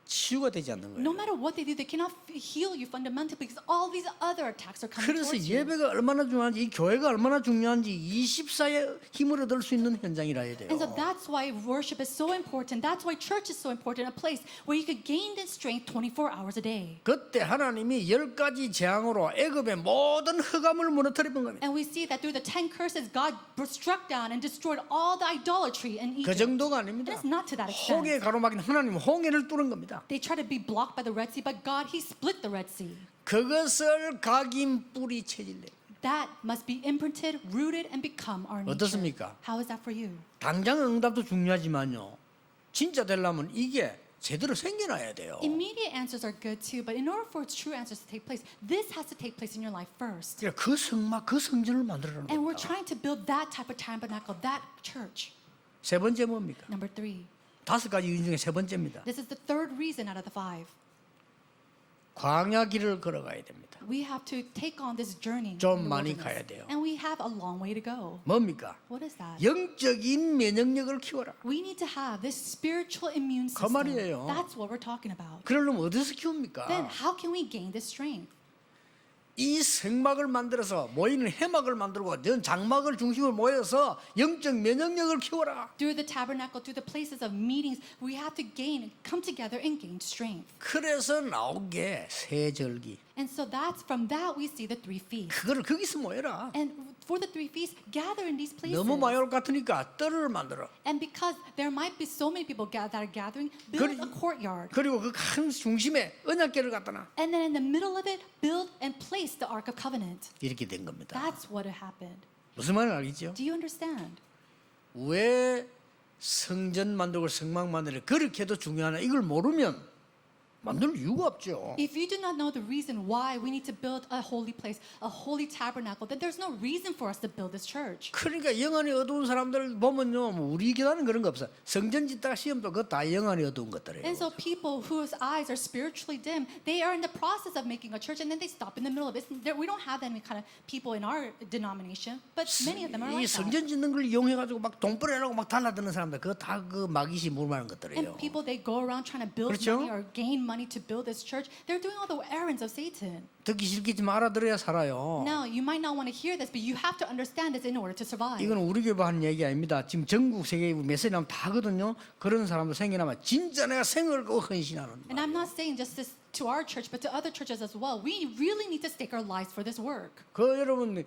치유가 되지 않는 No 거예요. matter what they do, they cannot heal you fundamentally because all these other attacks are coming 그래서 towards you. 예배가 얼마나 중요한지, 이 교회가 얼마나 중요한지 24의 힘을 얻을 수 있는 현장이라 해야 돼요. And so that's why worship is so important. That's why church is so important. A place where you could gain this strength 24 hours a day. 그때 하나님이 10가지 재앙으로 애굽의 모든 흑암을 무너뜨려 본 겁니다. And we see that through the 10 curses, God struck down and destroyed all the idolatry in 그 Egypt. 정도가 아닙니다. It's not to that extent. 홍해 가로막인 하나님 홍해를 뚫은 겁니다. They try to be blocked by the Red Sea, but God, He split the Red Sea. 그것을 각인 뿌리 체질래. That must be imprinted, rooted, and become our nature. 어떻습니까? How is that for you? 당장 응답도 중요하지만요. 진짜 되려면 이게 제대로 생겨나야 돼요. Immediate answers are good too, but in order for its true answers to take place, this has to take place in your life first. 그러니까 그 성막, 그 성전을 만들어라는 And we're 겁니다. trying to build that type of tabernacle, that church. 세 번째 뭡니까? Number 3. 5가지 이유 중에 세 번째입니다. This is the third reason out of the 5. 광야 길을 걸어가야 됩니다. We have to take on this journey. 좀 in the 많이 wilderness. 가야 돼요. And we have a long way to go. 뭡니까? What is that? 영적인 면역력을 키워라. We need to have this spiritual immune 그 system. 말이에요. That's what we're talking about. 그러려면 어디서 키웁니까? Then how can we gain this strength? 이 성막을 만들어서 모이는 해막을 만들고 전 장막을 중심으로 모여서 영적 면역력을 키워라. Through the tabernacle, through the places of meetings, we have to come together and gain strength. 그래서 나온 게 세절기. And so from that we see the 3 feasts. 그거를 거기서 모여라. And for the 3 feasts, gather in these places. 너무 많이 올 것 같으니까 뜰을 만들어. And because there might be so many people that are gathering, build a courtyard. 그리고 그 큰 중심에 언약궤를 갖다 놔. And then in the middle of it, build and place the Ark of Covenant. 이렇게 된 겁니다. That's what happened. 무슨 말인지 알겠죠? Do you understand? 왜 성전 만들고 성막 만들고 그렇게도 중요하나 이걸 모르면 만들 이유가 없죠. If you do not know the reason why we need to build a holy place, a holy tabernacle, then there's no reason for us to build this church. 그러니까 영안이 어두운 사람들 보면요, 뭐 우리 교단은 그런 거 없어. 성전 짓다가 시험도 그거 다 영안이 어두운 것들이에요. And so people whose eyes are spiritually dim, they are in the process of making a church and then they stop in the middle of it. We don't have that many kind of people in our denomination, but many of them are 이 like that. 성전 짓는 걸 이용해가지고 막 돈벌이라고 막 달라드는 사람들 그거 다 그 마귀시 물만한 것들이에요. And people, they go around trying to build 그렇죠? money or gain money money to build this church, they're doing all the errands of Satan. 듣기 싫겠지만 알아들어야 살아요. Now, you might not want to hear this, but you have to understand this in order to survive. 이건 우리 교회만 하는 얘기 아닙니다. 지금 전국 세계 메시지 나면 다 하거든요. 그런 사람도 생겨나면 진짜 내가 생을 거 헌신하는. And I'm not saying just this to our church, but to other churches as well. We really need to stake our lives for this work. 그 여러분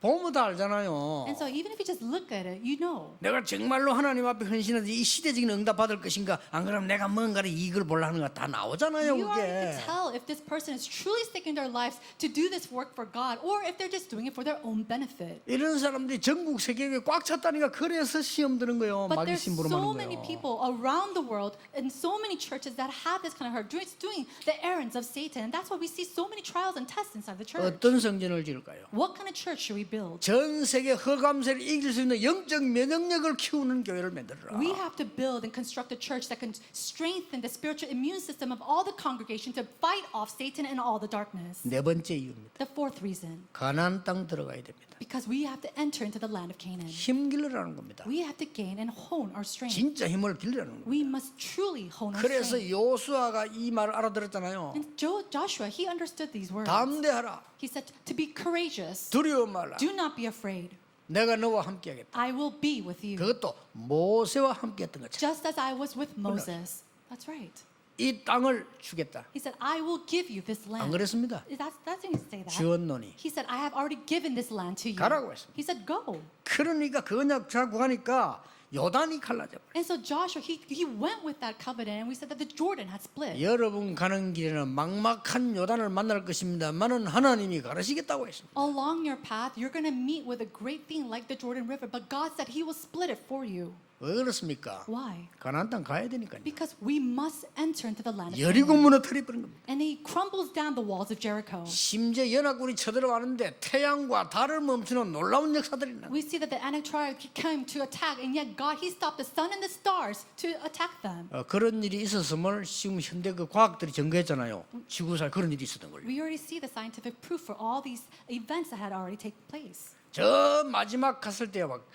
보면 다 알잖아요. And so even if you just look at it, you know. 내가 정말로 하나님 앞에 헌신해서 이 시대적인 응답 받을 것인가 안 그러면 내가 뭔가를 이익을 보려 하는 거 다 나오잖아요. You already 그게. can tell if this person is truly staking their lives to do this work for God or if they're just doing it for their own benefit. 이런 사람들이 전국 세계에 꽉 찼다니까 그래서 시험 드는 거예요. But 마귀 there's 심부름 so 하는 many 거예요. people around the world and so many churches that have this kind of heart doing the errands of Satan. And that's why we see so many trials and tests inside the church. 어떤 성전을 지을까요? What kind of church should we build? 전 세계 허감세를 이길 수 있는 영적 면역력을 키우는 교회를 만들어라. We have to build and construct a church that can strengthen the spiritual immune system of all the congregation to fight off Satan and all the darkness. 네 번째 이유입니다. The fourth reason, 가나안 땅 들어가야 됩니다. because we have to enter into the land of Canaan. 힘 길러라는 겁니다. We have to gain and hone our strength. 진짜 힘을 길러라는 겁니다. We must truly hone our 그래서 strength. 요수아가 이 말을 알아들었잖아요. And Joshua, he understood these words. 담대하라. He said to be courageous. 두려워 말라. Do not be afraid. 내가 너와 함께하겠다. I will be with you. 그것도 모세와 함께했던 것처럼 Just as I was with Moses. That's right. 이 땅을 주겠다. He said, I will give you this 안 land. 그랬습니다. That didn't say that. 주었노니. He said, I have already given this land to you. 가라고 했습니다. He said, go. 그러니까 그거냐 자꾸 하니까 요단이 갈라져 버려. And so Joshua, he went with that covenant, and we said that the Jordan had split. 여러분 가는 길에는 막막한 요단을 만날 것입니다만은 하나님이 가르치겠다고 했습니다. Along your path, you're going to meet with a great thing like the Jordan River, but God said He will split it for you. 왜 그렇습니까? Why? 가나안 땅 가야 되니까요. Because we must enter into the land of 여리고 Canaan. 무너뜨려 버린 겁니다. And He crumbles down the walls of Jericho. 심지어 연합군이 쳐들어가는데 태양과 달을 멈추는 놀라운 역사들이 나. We see that the Anak tribe came to attack, and yet God, He stopped the sun and the stars to attack them. 그런 일이 있었음을 지금 현대 그 과학들이 증거했잖아요. 지구사에 그런 일이 있었던 걸. We already see the scientific proof for all these events that had already taken place. 저 마지막 갔을 때 막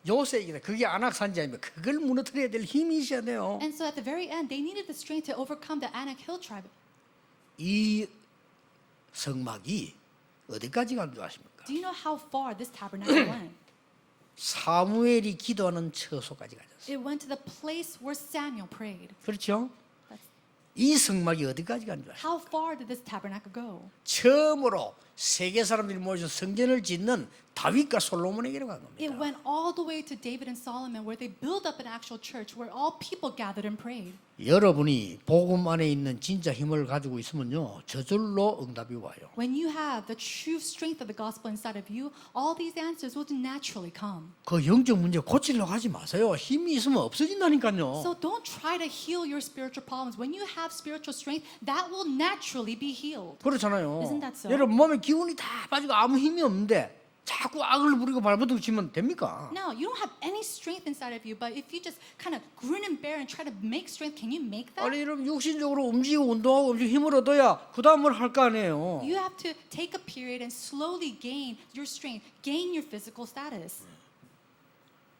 요새이다. 그게 안악산지 아니면 그걸 무너뜨려야 될 힘이 있어야 돼요. And so at the very end, they needed the strength to overcome the Anak hill tribe. 이 성막이 어디까지 간 줄 아십니까? Do you know how far this tabernacle went? 사무엘이 기도하는 처소까지 가졌어요. It went to the place where Samuel prayed. 그렇죠? That's, 이 성막이 어디까지 간 줄 아십니까? how far did this tabernacle go? 처음으로 세계 사람들이 모여서 성전을 짓는 다윗과 솔로몬에게로 간 It 겁니다. went all the way to David and Solomon, where they built up an actual church where all people gathered and prayed. 여러분이 복음 안에 있는 진짜 힘을 가지고 있으면요 저절로 응답이 와요. When you have the true strength of the gospel inside of you, all these answers will naturally come. 그 영적 문제 고치려고 하지 마세요. 힘이 있으면 없어진다니까요. So don't try to heal your spiritual problems. When you have spiritual strength, that will naturally be healed. 그렇잖아요. Isn't that so? 여러분 몸에 기운이 다 빠지고 아무 힘이 없는데 자꾸 악을 부리고 발버둥 치면 됩니까? Now, you don't have any strength inside of you, but if you just kind of grin and bear and try to make strength, can you make that? 아니 여러분 육신적으로 움직이고 운동하고 움직이고 힘을 얻어야 그 다음을 할 거 아니에요. You have to take a period and slowly gain your strength, gain your physical status.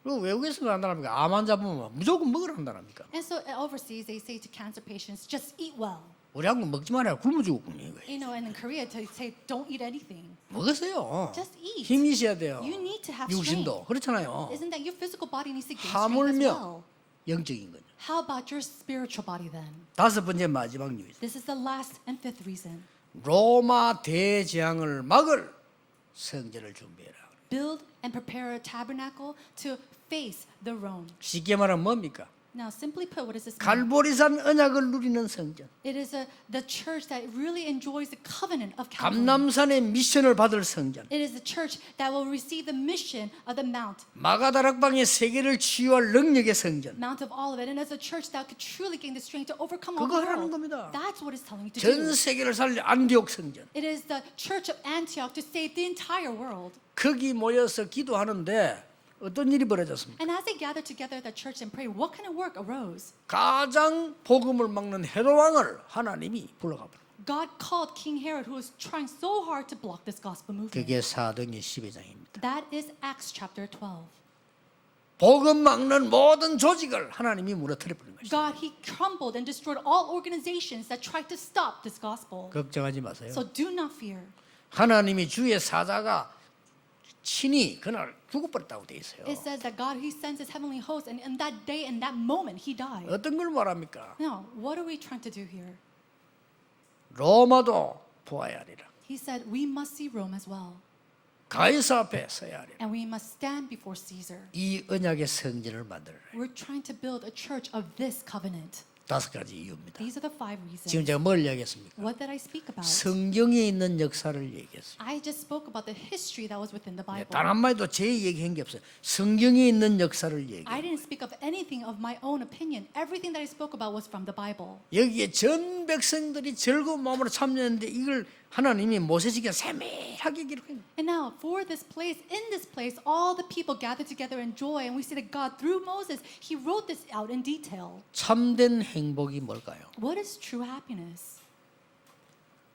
그리고 외국에서 한다랍니까? 암 환자분 무조건 먹으라 한다랍니까? And so overseas, they say to cancer patients, just eat well. 우리 한국 먹지 말아요. 굶어 죽었군요. You know, and in Korea, they say, don't eat anything. 먹으세요. Just eat. 힘이 있어야 돼요. You need to have 육신도 strength. 그렇잖아요. Isn't that your physical body needs to gain strength as 하물며 well? 영적인 거죠. How about your spiritual body then? 다섯 번째 마지막 뉴스. This is the last and fifth reason. 로마 대재앙을 막을 성전을 준비해라. Build and prepare a tabernacle to face the Rome. 쉽게 말하면 뭡니까? Now, simply put, what does this mean? 갈보리산 언약을 누리는 성전. It is the church that really enjoys the covenant of Calvary. 감남산의 미션을 받을 성전. It is the church that will receive the mission of the 마가다락방의 세계를 치유할 능력의 성전. Mount of Olivet, and as a church that could truly gain the strength to overcome all 그거 the 하라는 world. 겁니다. That's what it's telling you to 전 do. 세계를 살릴 안디옥 성전. It is the church of Antioch to save the entire world. 거기 모여서 기도하는데 어떤 일이 벌어졌습니까? And as they gathered together at the church and prayed, what kind of work arose? 가장 복음을 막는 헤롯 왕을 하나님이 불러가 버려. God called King Herod, who was trying so hard to block this gospel movement. 그게 사도행전 12장입니다. That is Acts chapter 12. 복음 막는 모든 조직을 하나님이 무너뜨려 버린 것이다. God, He crumbled and destroyed all organizations that tried to stop this gospel. 걱정하지 마세요. So do not fear. 하나님이 주의 사자가 친히 그날 죽어버렸다고 돼 있어요. It says that God, He sends His heavenly host, and in that day, in that moment, He died. 어떤 걸 말합니까? Now, what are we trying to do here? 로마도 보아야 하리라. He said, we must see Rome as well, 가이사 앞에 서야 하리라. and we must stand before Caesar. 이 언약의 성전을 만들어라. We're trying to build a church of this covenant. 5가지 이유입니다. These are the 5 reasons. 지금 제가 뭘 이야기했습니까? What did I speak about? 성경에 있는 역사를 얘기했어요. I just spoke about the history that was within the Bible. 단 한마디도 제 얘기한 게 없어요. 성경에 있는 역사를 얘기해요. I didn't speak of anything of my own opinion. Everything that I spoke about was from the Bible. 여기에 전 백성들이 즐거운 마음으로 참여했는데 이걸 하나님이 모세에게 세밀하게 기록해요. And now, for this place, in this place, all the people gathered together in joy, and we see that God, through Moses, He wrote this out in detail. 참된 행복이 뭘까요? What is true happiness?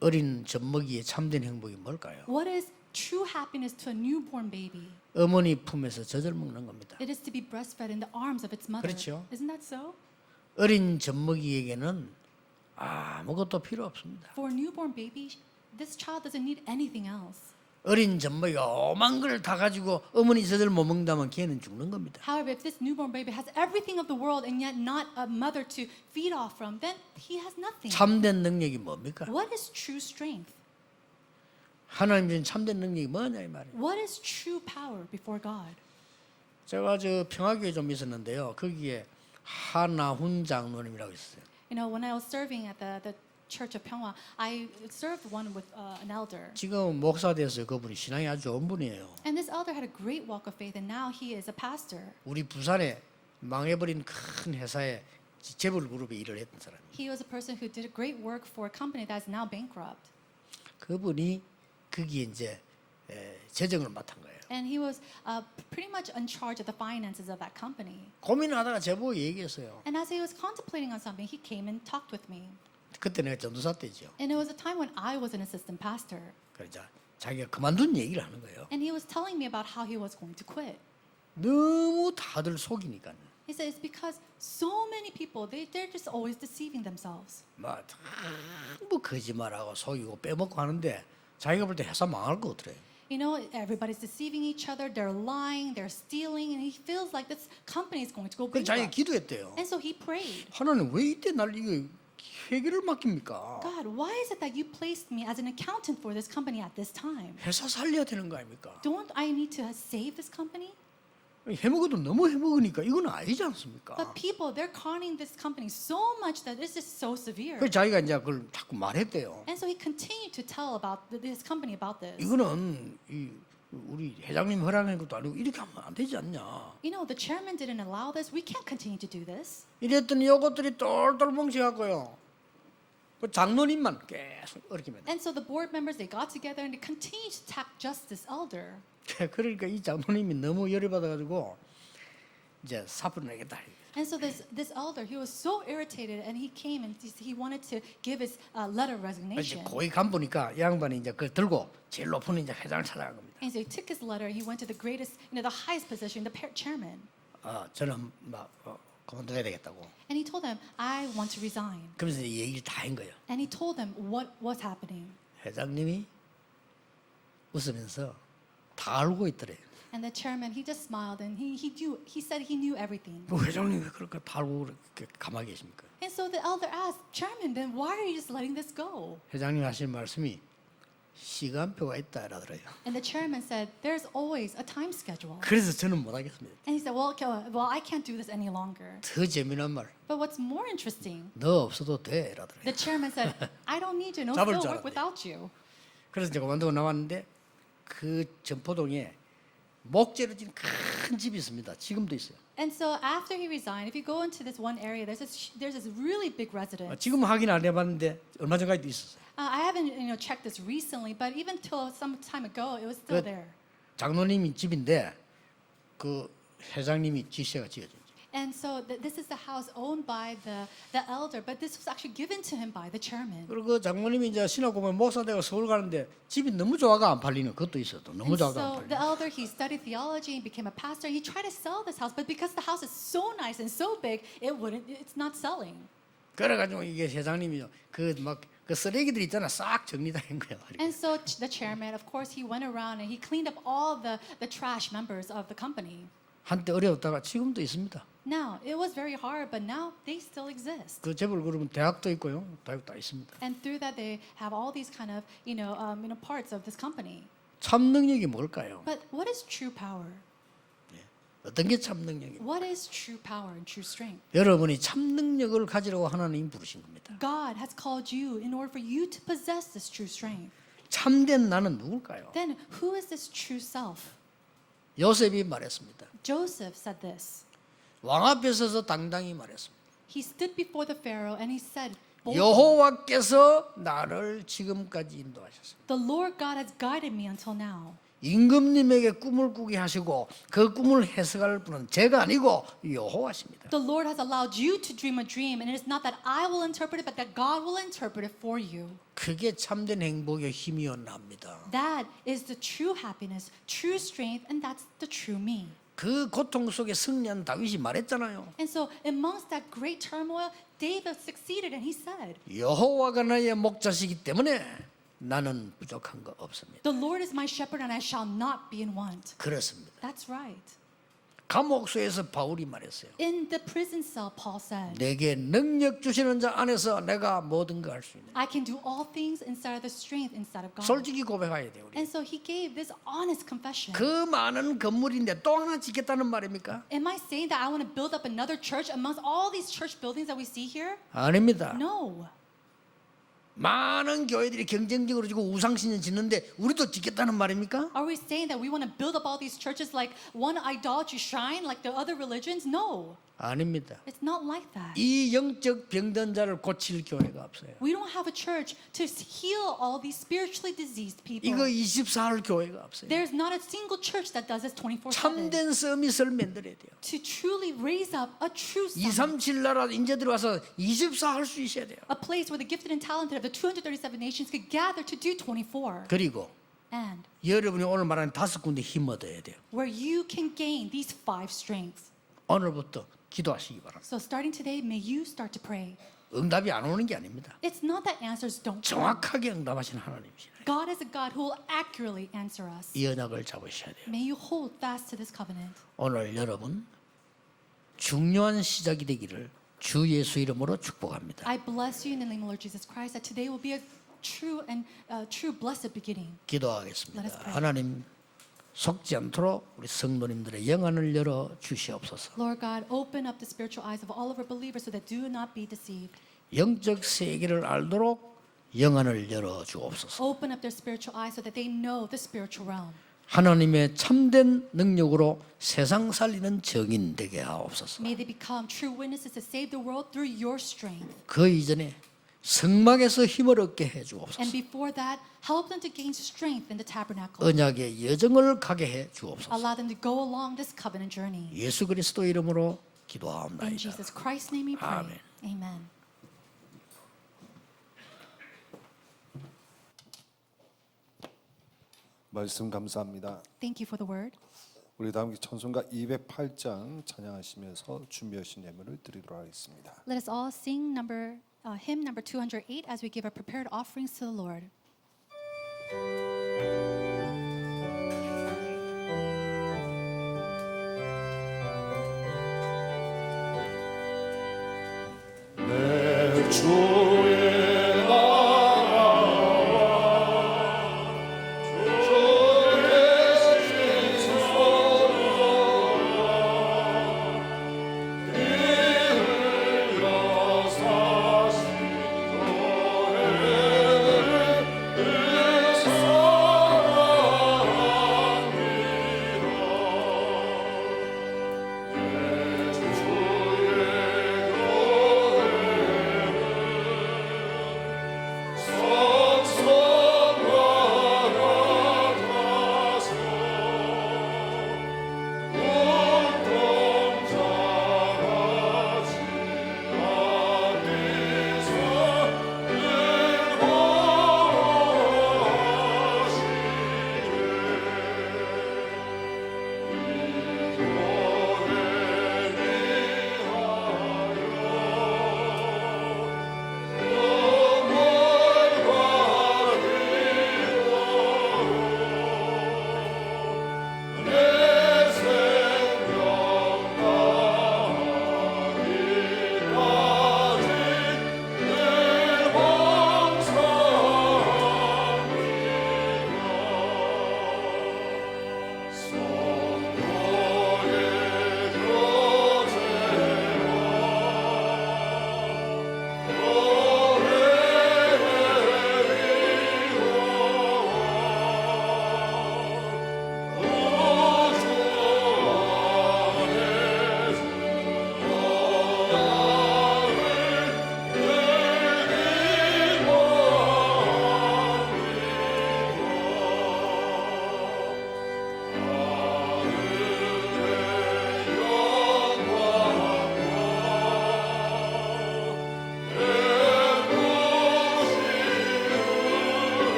어린 젖먹이의 참된 행복이 뭘까요? What is true happiness to a newborn baby? 어머니 품에서 젖을 먹는 겁니다. It is to be breastfed in the arms of its mother. 그렇죠. Isn't that so? 어린 젖먹이에게는 아무것도 필요 없습니다. For a newborn baby, this child doesn't need anything else. 어린 젖먹이가 오만 걸 다 가지고 어머니 젖을 못 먹는다면 걔는 죽는 겁니다. However, if this newborn baby has everything of the world and yet not a mother to feed off from, then he has nothing. 참된 능력이 뭡니까? What is true strength? 하나님 주신 참된 능력이 뭐냐 이 말이에요. What is true power before God? 제가 저 평화교회 좀 있었는데요. 거기에 하나훈 장로님이라고 있었어요. You know, when I was serving at the Church of Pyeonghwa, I served one with an elder. 지금 목사 됐어요. 그분이 신앙이 아주 좋은 분이에요. And this elder had a great walk of faith, and now he is a pastor. 우리 부산에 망해버린 큰 회사에 재벌 그룹에 일을 했던 사람이에요. He was a person who did a great work for a company that is now bankrupt. 그분이 거기에 이제 재정을 맡은 거예요. And he was pretty much in charge of the finances of that company. 고민하다가 제보고 얘기했어요. And as he was contemplating on something, he came and talked with me. 그때 내가 전도사 때죠. And it was a time when I was an assistant pastor. 그러자 자기가 그만둔 얘기를 하는 거예요. And he was telling me about how he was going to quit. 너무 다들 속이니까. He said it's because so many people, they're just always deceiving themselves. 막 전부 거짓말하고 속이고 빼먹고 하는데 자기가 볼 때 회사 망할 것 같더래요. You know, everybody's deceiving each other, they're lying, they're stealing, and he feels like this company is going to go 그래서 자기가 bankrupt. 기도했대요. And so he prayed, 하나님 왜 이때 날 이거 회계를 맡깁니까? God, why is it that you placed me as an accountant for this company at this time? 회사 살려야 되는 거 아닙니까? Don't I need to save this company? 해먹어도 너무 해먹으니까 이건 아니지 않습니까? But people, they're conning this company so much that it's just so severe. 그래서 자기가 이제 그걸 자꾸 말했대요. And so he continued to tell about this company about this. 이거는 우리 회장님 허락한 것도 아니고 이렇게 하면 안 되지 않냐? You know, the chairman didn't allow this. We can't continue to do this. 이랬더니 요것들이 똘똘 뭉쳐갖고요. 그 장로님만 계속 어렵게 만들. And so the board members, they got together and they continued to attack just this elder. 그러니까 이 장로님이 너무 열이 받아가지고 이제 사표를 내겠다. And so this elder, he was so irritated, and he came and he wanted to give his letter of 이제 resignation. 거기 간 보니까 이 양반이 이제 그걸 들고 제일 높은 이제 회장을 찾아간 겁니다. And so he took his letter. He went to the greatest, the highest position, the chairman, 저는 막 그만둬야 되겠다고. and he told them, "I want to resign." 그러면서 이제 얘기를 다 한 거예요. And he told them what was happening. 회장님이 웃으면서 다 알고 있더래요. And the chairman, he just smiled, and he said he knew everything. 뭐 회장님이 왜 그렇게 다 알고 그렇게 가만히 계십니까? And so the elder asked, "Chairman, then why are you just letting this go?" 회장님 하신 말씀이 시간표가 있다 이러더래요. And the chairman said, "There's always a time schedule." 그래서 저는 못 하겠습니다. And he said, "Well, I can't do this any longer." 더 재미난 말. But what's more interesting, 너 없어도 돼 이러더래요. the chairman said, "I don't need you. No, 잡을 still 줄 work 알았네. without you." 그래서 제가 그만두고 나왔는데 그 점포동에 목재로 진 큰 집이 있습니다. 지금도 있어요. And so after he resigned, if you go into this one area, there's this really big residence. 지금 확인 안 해봤는데 얼마 전까지도 있었어요. I haven't checked this recently, but even till some time ago, it was still 그 there. 장로님이 집인데 그 회장님이 지시가 지어진 집. And so this is the house owned by the elder, but this was actually given to him by the chairman. 그리고 그 장모님이 이제 신학 공부 목사 되고 서울 가는데 집이 너무 좋아가 안 팔리는 것도 있어도 너무 And 좋아가 안 so the 팔리는. elder, he studied theology and became a pastor. He tried to sell this house, but because the house is so nice and so big, it's not selling. 그래가지고 이게 회장님이요 그 쓰레기들 있잖아 싹 정리된 거야. And so the chairman, of course, he went around and he cleaned up all the trash members of the company. 한때 어려웠다가 지금도 있습니다. Now, it was very hard, but now they still exist. 그 재벌 그러면 대학도 있고요, 다육 다 있습니다. And through that, they have all these kind of, parts of this company. 참 능력이 뭘까요? But what is true power? 어떤 게 참 능력입니까? What is true power and true strength? 여러분이 참 능력을 가지라고 하나님 부르신 겁니다. God has called you in order for you to possess this true strength. 참된 나는 누굴까요? Then who is this true self? 요셉이 말했습니다. Joseph said this. 왕 앞에 서서 당당히 말했습니다. He stood before the Pharaoh and he said, boldly, 여호와께서 나를 지금까지 인도하셨습니다. the Lord God has guided me until now. 임금님에게 꿈을 꾸게 하시고 그 꿈을 해석할 분은 제가 아니고 여호와십니다. The Lord has allowed you to dream a dream, and it is not that I will interpret it, but that God will interpret it for you. 그게 참된 행복의 힘이었납니다. That is the true happiness, true strength, and that's the true me. 그 고통 속에 승리한 다윗이 말했잖아요. And so, amongst that great turmoil, David succeeded, and he said, 여호와가 나의 목자시기 때문에 나는 부족한 거 없습니다. the Lord is my shepherd, and I shall not be in want. 그렇습니다. That's right. 감옥소에서 바울이 말했어요. In the prison cell, Paul said, 내게 능력 주시는 자 안에서 내가 모든 걸 할 수 있는. I can do all things inside of the strength inside of God. 솔직히 고백해야 돼요. 우리. And so he gave this honest confession. 그 많은 건물인데 또 하나 짓겠다는 말입니까? Am I saying that I want to build up another church amongst all these church buildings that we see here? 아닙니다. No. 많은 교회들이 경쟁적으로 지고 우상신전 짓는데 우리도 짓겠다는 말입니까? Are we saying that we want to build up all these churches like one idolatry shrine like the other religions? No. 아닙니다. It's not like that. 이 영적 병든 자를 고칠 교회가 없어요. We don't have a church to heal all these spiritually diseased people. 이거 24할 교회가 없어요. There's not a single church that does this 24/7. 참된 서밋을 만들어야 돼요. To truly raise up a true summit, 237 나라 인재들이 와서 24할 수 있어야 돼요. a place where the gifted and talented of the 237 nations could gather to do 24. 그리고 And 여러분이 오늘 말하는 5군데 힘 얻어야 돼요. where you can gain these 5 strengths. 오늘부터 기도하시기 바랍니다. So starting today, may you start to pray. 응답이 안 오는 게 아닙니다. It's not that answers don't come. 정확하게 응답하시는 하나님이시네. God is a God who will accurately answer us. 이 언약을 잡으셔야 돼요. May you hold fast to this covenant. 오늘 여러분 중요한 시작이 되기를 주 예수 이름으로 축복합니다. I bless you in the name of Lord Jesus Christ that today will be a true and true blessed beginning. Let us 기도하겠습니다. pray. 하나님 속지 않도록 우리 성도님들의 영안을 열어 주시옵소서. Lord God, open up the spiritual eyes of all of our believers so that do not be deceived. 영적 세계를 알도록 영안을 열어 주옵소서. Open up their spiritual eyes so that they know the spiritual realm. 하나님의 참된 능력으로 세상 살리는 정인 되게 하옵소서. May they become true witnesses to save the world through your strength. 그 이전에 성막에서 힘을 얻게 해 And 주옵소서. before that, help them to gain strength in the tabernacle. 언약의 여정을 가게 해 주옵소서. Allow them to go along this covenant journey. 예수 그리스도 이름으로 In 기도하옵나이다. Jesus Christ's name we pray. 아멘. Amen. 말씀 감사합니다. Thank you for the word. 우리 다음 찬송가 208장 찬양하시면서 준비하신 예물을 드리도록 하겠습니다. Let us all sing hymn number 208 as we give our prepared offerings to the Lord.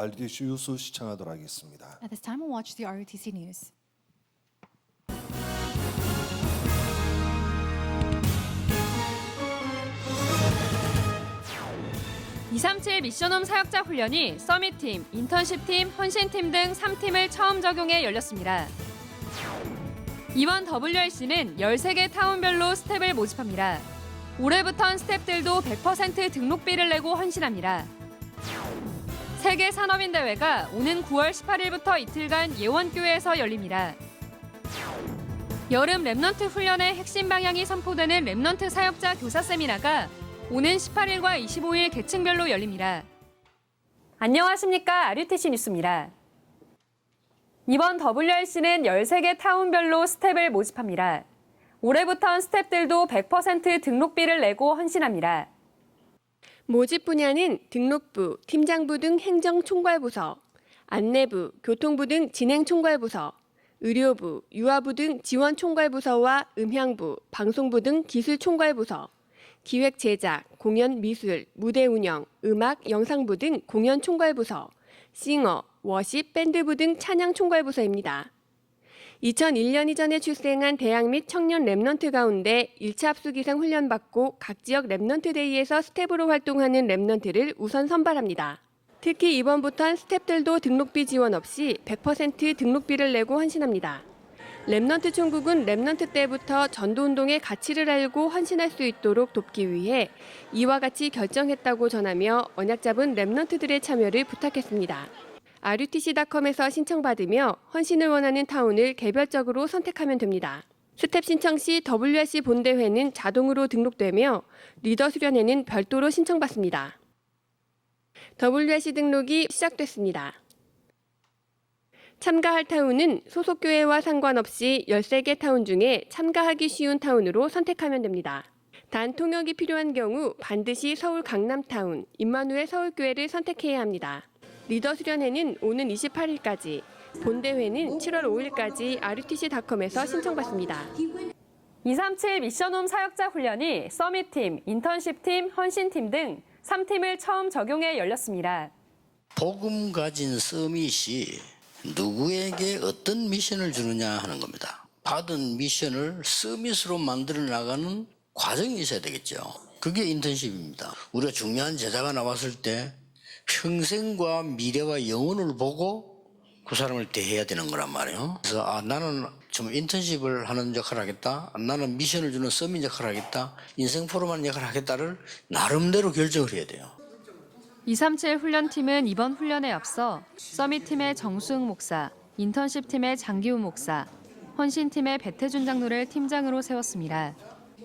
RTC 뉴스 시청하도록 하겠습니다. At this time, we'll watch the ROTC News. (237) 미션홈 사역자 훈련이 서밋팀, 인턴십팀, 헌신팀 등 3팀을 처음 적용해 열렸습니다. 이번 WRC는 13개 타운별로 스텝을 모집합니다. 올해부턴 스텝들도 100% 등록비를 내고 헌신합니다. 세계 산업인 대회가 오는 9월 18일부터 이틀간 예원교회에서 열립니다. 여름 랩넌트 훈련의 핵심 방향이 선포되는 랩넌트 사역자 교사 세미나가 오는 18일과 25일 계층별로 열립니다. 안녕하십니까. RUTC 뉴스입니다. 이번 WRC는 13개 타운별로 스텝을 모집합니다. 올해부턴 스텝들도 100% 등록비를 내고 헌신합니다. 모집 분야는 등록부, 팀장부 등 행정총괄부서, 안내부, 교통부 등 진행총괄부서, 의료부, 유아부 등 지원총괄부서와 음향부, 방송부 등 기술총괄부서, 기획 제작, 공연 미술, 무대 운영, 음악, 영상부 등 공연 총괄부서, 싱어, 워십, 밴드부 등 찬양 총괄부서입니다. 2001년 이전에 출생한 대학 및 청년 랩넌트 가운데 1차 합숙 이상 훈련받고 각 지역 랩넌트 데이에서 스텝으로 활동하는 랩넌트를 우선 선발합니다. 특히 이번부턴 스텝들도 등록비 지원 없이 100% 등록비를 내고 헌신합니다. 랩넌트 총국은 랩넌트 때부터 전도운동의 가치를 알고 헌신할 수 있도록 돕기 위해 이와 같이 결정했다고 전하며 언약 잡은 랩넌트들의 참여를 부탁했습니다. RUTC.com에서 신청받으며 헌신을 원하는 타운을 개별적으로 선택하면 됩니다. 스텝 신청 시 WRC 본대회는 자동으로 등록되며 리더 수련회는 별도로 신청받습니다. WRC 등록이 시작됐습니다. 참가할 타운은 소속 교회와 상관없이 13개 타운 중에 참가하기 쉬운 타운으로 선택하면 됩니다. 단 통역이 필요한 경우 반드시 서울 강남타운, 임마누엘 서울교회를 선택해야 합니다. 리더 수련회는 오는 28일까지, 본대회는 7월 5일까지 RUTC.com에서 신청받습니다. 237 미션홈 사역자 훈련이 서밋팀, 인턴십팀, 헌신팀 등 3팀을 처음 적용해 열렸습니다. 복음 가진 서밋이 누구에게 어떤 미션을 주느냐 하는 겁니다. 받은 미션을 서밋으로 만들어 나가는 과정이 있어야 되겠죠. 그게 인턴십입니다. 우리가 중요한 제자가 나왔을 때 평생과 미래와 영혼을 보고 그 사람을 대해야 되는 거란 말이에요. 그래서 나는 좀 인턴십을 하는 역할을 하겠다. 나는 미션을 주는 서밋 역할을 하겠다. 인생 포럼하는 역할을 하겠다를 나름대로 결정을 해야 돼요. 237 훈련팀은 이번 훈련에 앞서 서밋팀의 정수흥 목사, 인턴십팀의 장기훈 목사, 헌신팀의 배태준 장로를 팀장으로 세웠습니다.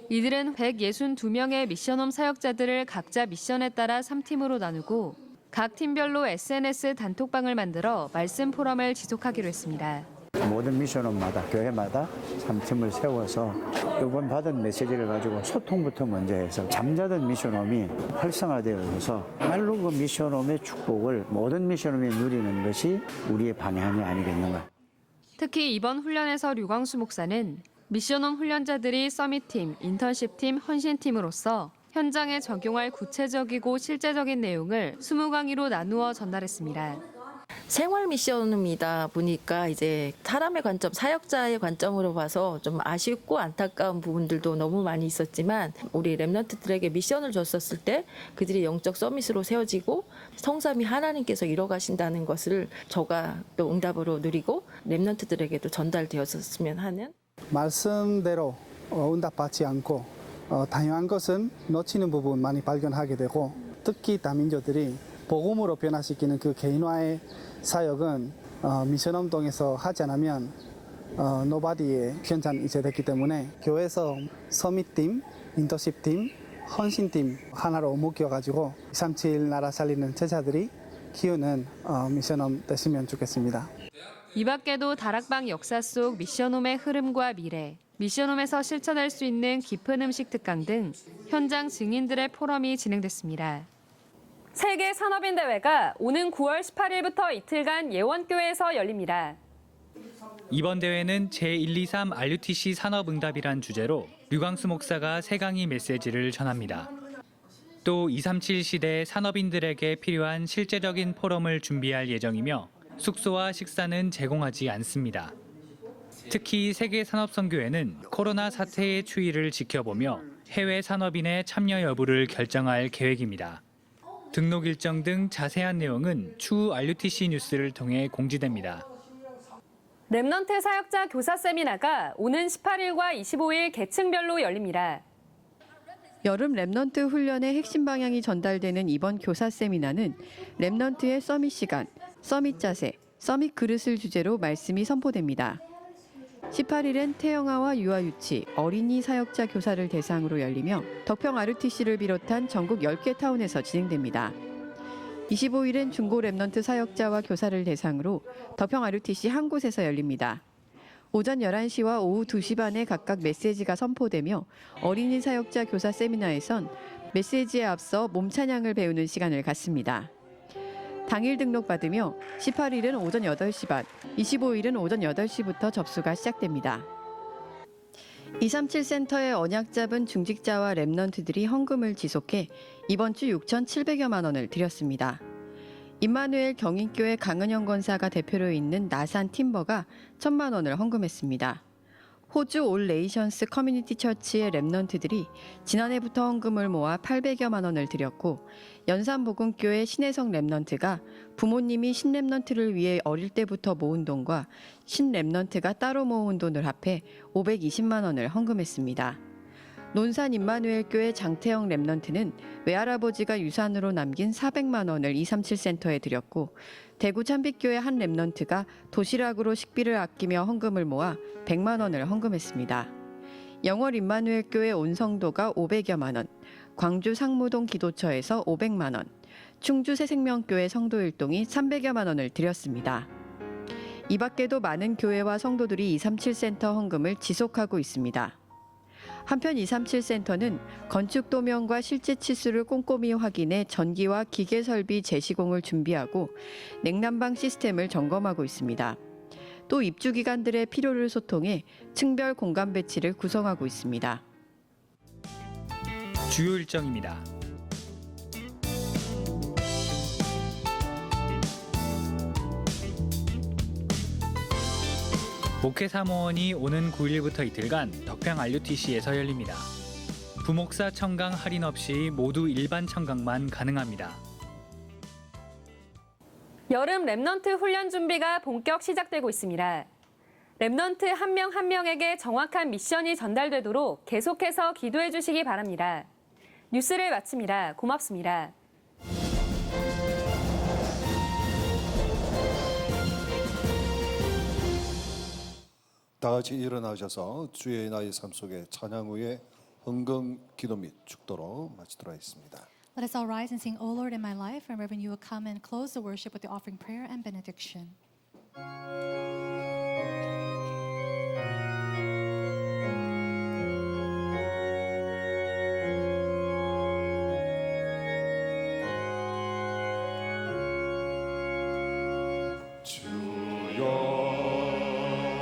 이들은 162명의 미션홈 사역자들을 각자 미션에 따라 3팀으로 나누고 각 팀별로 SNS 단톡방을 만들어 말씀 포럼을 지속하기로 했습니다. 모든 미션홈마다 교회마다 3팀을 세워서 이번 받은 메시지를 가지고 소통부터 먼저 해서 잠자던 미션홈이 활성화되어서 말로 그 미션홈의 축복을 모든 미션홈이 누리는 것이 우리의 방향이 아니겠는가. 특히 이번 훈련에서 류광수 목사는 미션홈 훈련자들이 서밋팀, 인턴십팀, 헌신팀으로서 현장에 적용할 구체적이고 실제적인 내용을 20강의로 나누어 전달했습니다. 생활 미션이다 보니까 이제 사람의 관점, 사역자의 관점으로 봐서 좀 아쉽고 안타까운 부분들도 너무 많이 있었지만 우리 랩런트들에게 미션을 줬었을 때 그들이 영적 서밋으로 세워지고 성삼위 하나님께서 이뤄가신다는 것을 저가 또 응답으로 누리고 랩런트들에게도 전달되었으면 하는 말씀대로 응답받지 않고 당연한 것은 놓치는 부분 많이 발견하게 되고 특히 다민족들이 복음으로 변화시키는 그 개인화의 사역은 미션홈동에서 하지 않으면 노바디의 현장이 됐기 때문에 교회에서 서밋팀, 인턴십팀, 헌신팀 하나로 묶여가지고 237 나라 살리는 제자들이 키우는 미션홈 됐으면 좋겠습니다. 이 밖에도 다락방 역사 속 미션홈의 흐름과 미래, 미션홈에서 실천할 수 있는 깊은 음식 특강 등 현장 증인들의 포럼이 진행됐습니다. 세계 산업인 대회가 오는 9월 18일부터 이틀간 예원교회에서 열립니다. 이번 대회는 제123 RUTC 산업응답이란 주제로 류광수 목사가 세 강의 메시지를 전합니다. 또 237 시대 산업인들에게 필요한 실제적인 포럼을 준비할 예정이며 숙소와 식사는 제공하지 않습니다. 특히 세계산업선교회는 코로나 사태의 추이를 지켜보며 해외 산업인의 참여 여부를 결정할 계획입니다. 등록 일정 등 자세한 내용은 추후 RUTC 뉴스를 통해 공지됩니다. 렘넌트 사역자 교사 세미나가 오는 18일과 25일 계층별로 열립니다. 여름 렘넌트 훈련의 핵심 방향이 전달되는 이번 교사 세미나는 렘넌트의 서밋 시간, 서밋 자세, 서밋 그릇을 주제로 말씀이 선포됩니다. 18일엔 태영아와 유아유치, 어린이 사역자 교사를 대상으로 열리며 덕평 RUTC를 비롯한 전국 10개 타운에서 진행됩니다. 25일엔 중고 렘넌트 사역자와 교사를 대상으로 덕평 RUTC 한 곳에서 열립니다. 오전 11시와 오후 2시 반에 각각 메시지가 선포되며 어린이 사역자 교사 세미나에선 메시지에 앞서 몸 찬양을 배우는 시간을 갖습니다. 당일 등록받으며 18일은 오전 8시 반, 25일은 오전 8시부터 접수가 시작됩니다. 237 센터의 언약 잡은 중직자와 렘넌트들이 헌금을 지속해 이번 주 6,700여만 원을 드렸습니다. 임마누엘 경인교회 강은영 권사가 대표로 있는 나산 팀버가 1,000만 원을 헌금했습니다. 호주 올 네이션스 커뮤니티 처치의 렘넌트들이 지난해부터 헌금을 모아 800여만 원을 드렸고 연산복음교회 신혜성 렘넌트가 부모님이 신렘넌트를 위해 어릴 때부터 모은 돈과 신렘넌트가 따로 모은 돈을 합해 520만 원을 헌금했습니다. 논산 임마누엘 교회 장태영 렘넌트는 외할아버지가 유산으로 남긴 400만 원을 237 센터에 드렸고 대구 찬빛교회 한 렘넌트가 도시락으로 식비를 아끼며 헌금을 모아 100만 원을 헌금했습니다. 영월 임마누엘 교회 온 성도가 500여만 원, 광주 상무동 기도처에서 500만 원, 충주 새생명교회 성도일동이 300여만 원을 드렸습니다. 이 밖에도 많은 교회와 성도들이 237 센터 헌금을 지속하고 있습니다. 한편 237 센터는 건축 도면과 실제 치수를 꼼꼼히 확인해 전기와 기계 설비 재시공을 준비하고 냉난방 시스템을 점검하고 있습니다. 또 입주 기관들의 필요를 소통해 층별 공간 배치를 구성하고 있습니다. 주요 일정입니다. 목회 사모원이 오는 9일부터 이틀간 덕평 RUTC에서 열립니다. 부목사 청강 할인 없이 모두 일반 청강만 가능합니다. 여름 렘넌트 훈련 준비가 본격 시작되고 있습니다. 렘넌트 한 명 한 명에게 정확한 미션이 전달되도록 계속해서 기도해 주시기 바랍니다. 뉴스를 마칩니다. 고맙습니다. 다 같이 일어나셔서 주의 나의 삶 속에 찬양 후에 헌금 기도 및 축도로 마치도록 하겠습니다. Let us all rise and sing, O Lord in my life, and Reverend, you will come and close the worship with the offering prayer and benediction.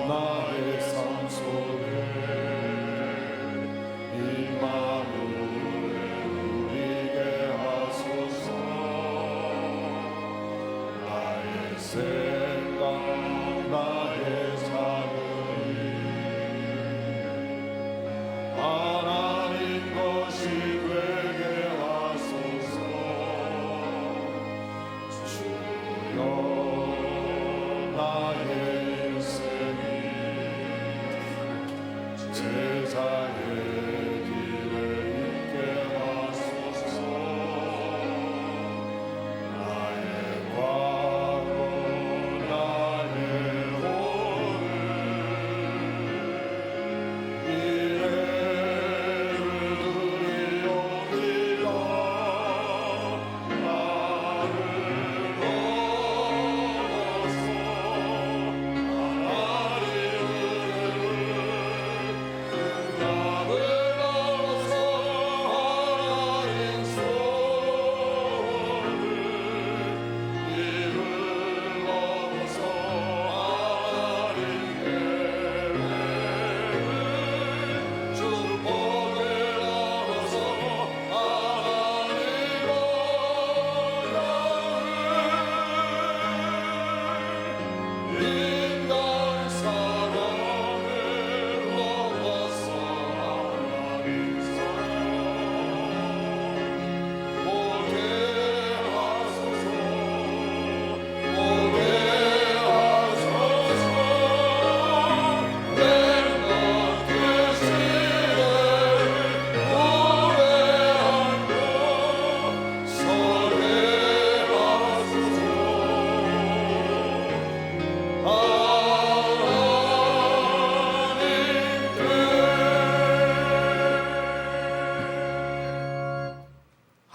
나의 삶 속에 임마누엘 우리에게 하소서. 나의 생각 나의 자녀이 하나님 것이 되게 하소서. 주여 나의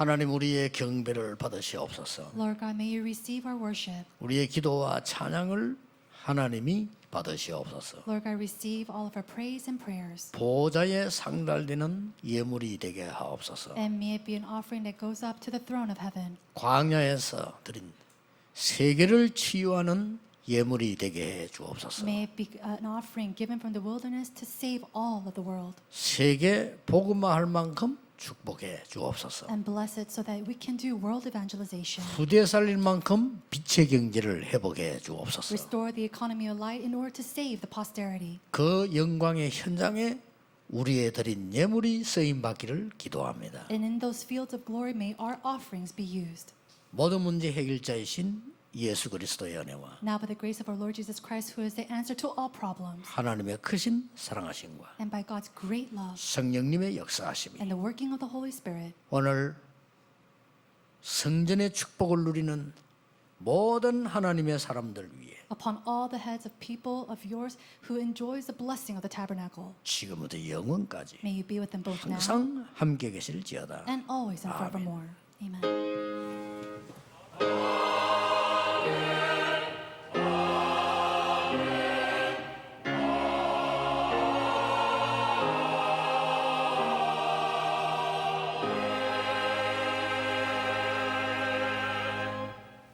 하나님 우리의 경배를 받으시옵소서. Lord God, may you receive our worship. 우리의 기도와 찬양을 하나님이 받으시옵소서. Lord God, receive all of our praise and prayers. 보좌에 상달되는 예물이 되게 하옵소서. And may it be an offering that goes up to the throne of heaven. 광야에서 드린 세계를 치유하는 예물이 되게 해 주옵소서. May it be an offering given from the wilderness to save all of the world. 세계 복음화할 만큼 축복해 주옵소서. And bless it so that we can do world evangelization. 후대 살릴 만큼 빛의 경제를 회복해 주옵소서. Restore the economy of light in order to save the posterity. 그 영광의 현장에 우리의 드린 예물이 쓰임 받기를 기도합니다. And in those fields of glory, may our offerings be used. 모든 문제 해결자이신 예수 그리스도의 은혜와 Now by the grace of our Lord Jesus Christ, who is the answer to all problems, 하나님의 크신 사랑하심과 and by God's great love 성령님의 역사하심이 and the working of the Holy Spirit, 오늘 성전의 축복을 누리는 모든 하나님의 사람들 위해 upon all the heads of people of yours who enjoys the blessing of the tabernacle, 지금부터 영원까지 may you be with them both now 항상 함께 계실지어다. and always and forevermore. Amen.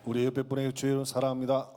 우리 옆에 분에게 주의를 사랑합니다.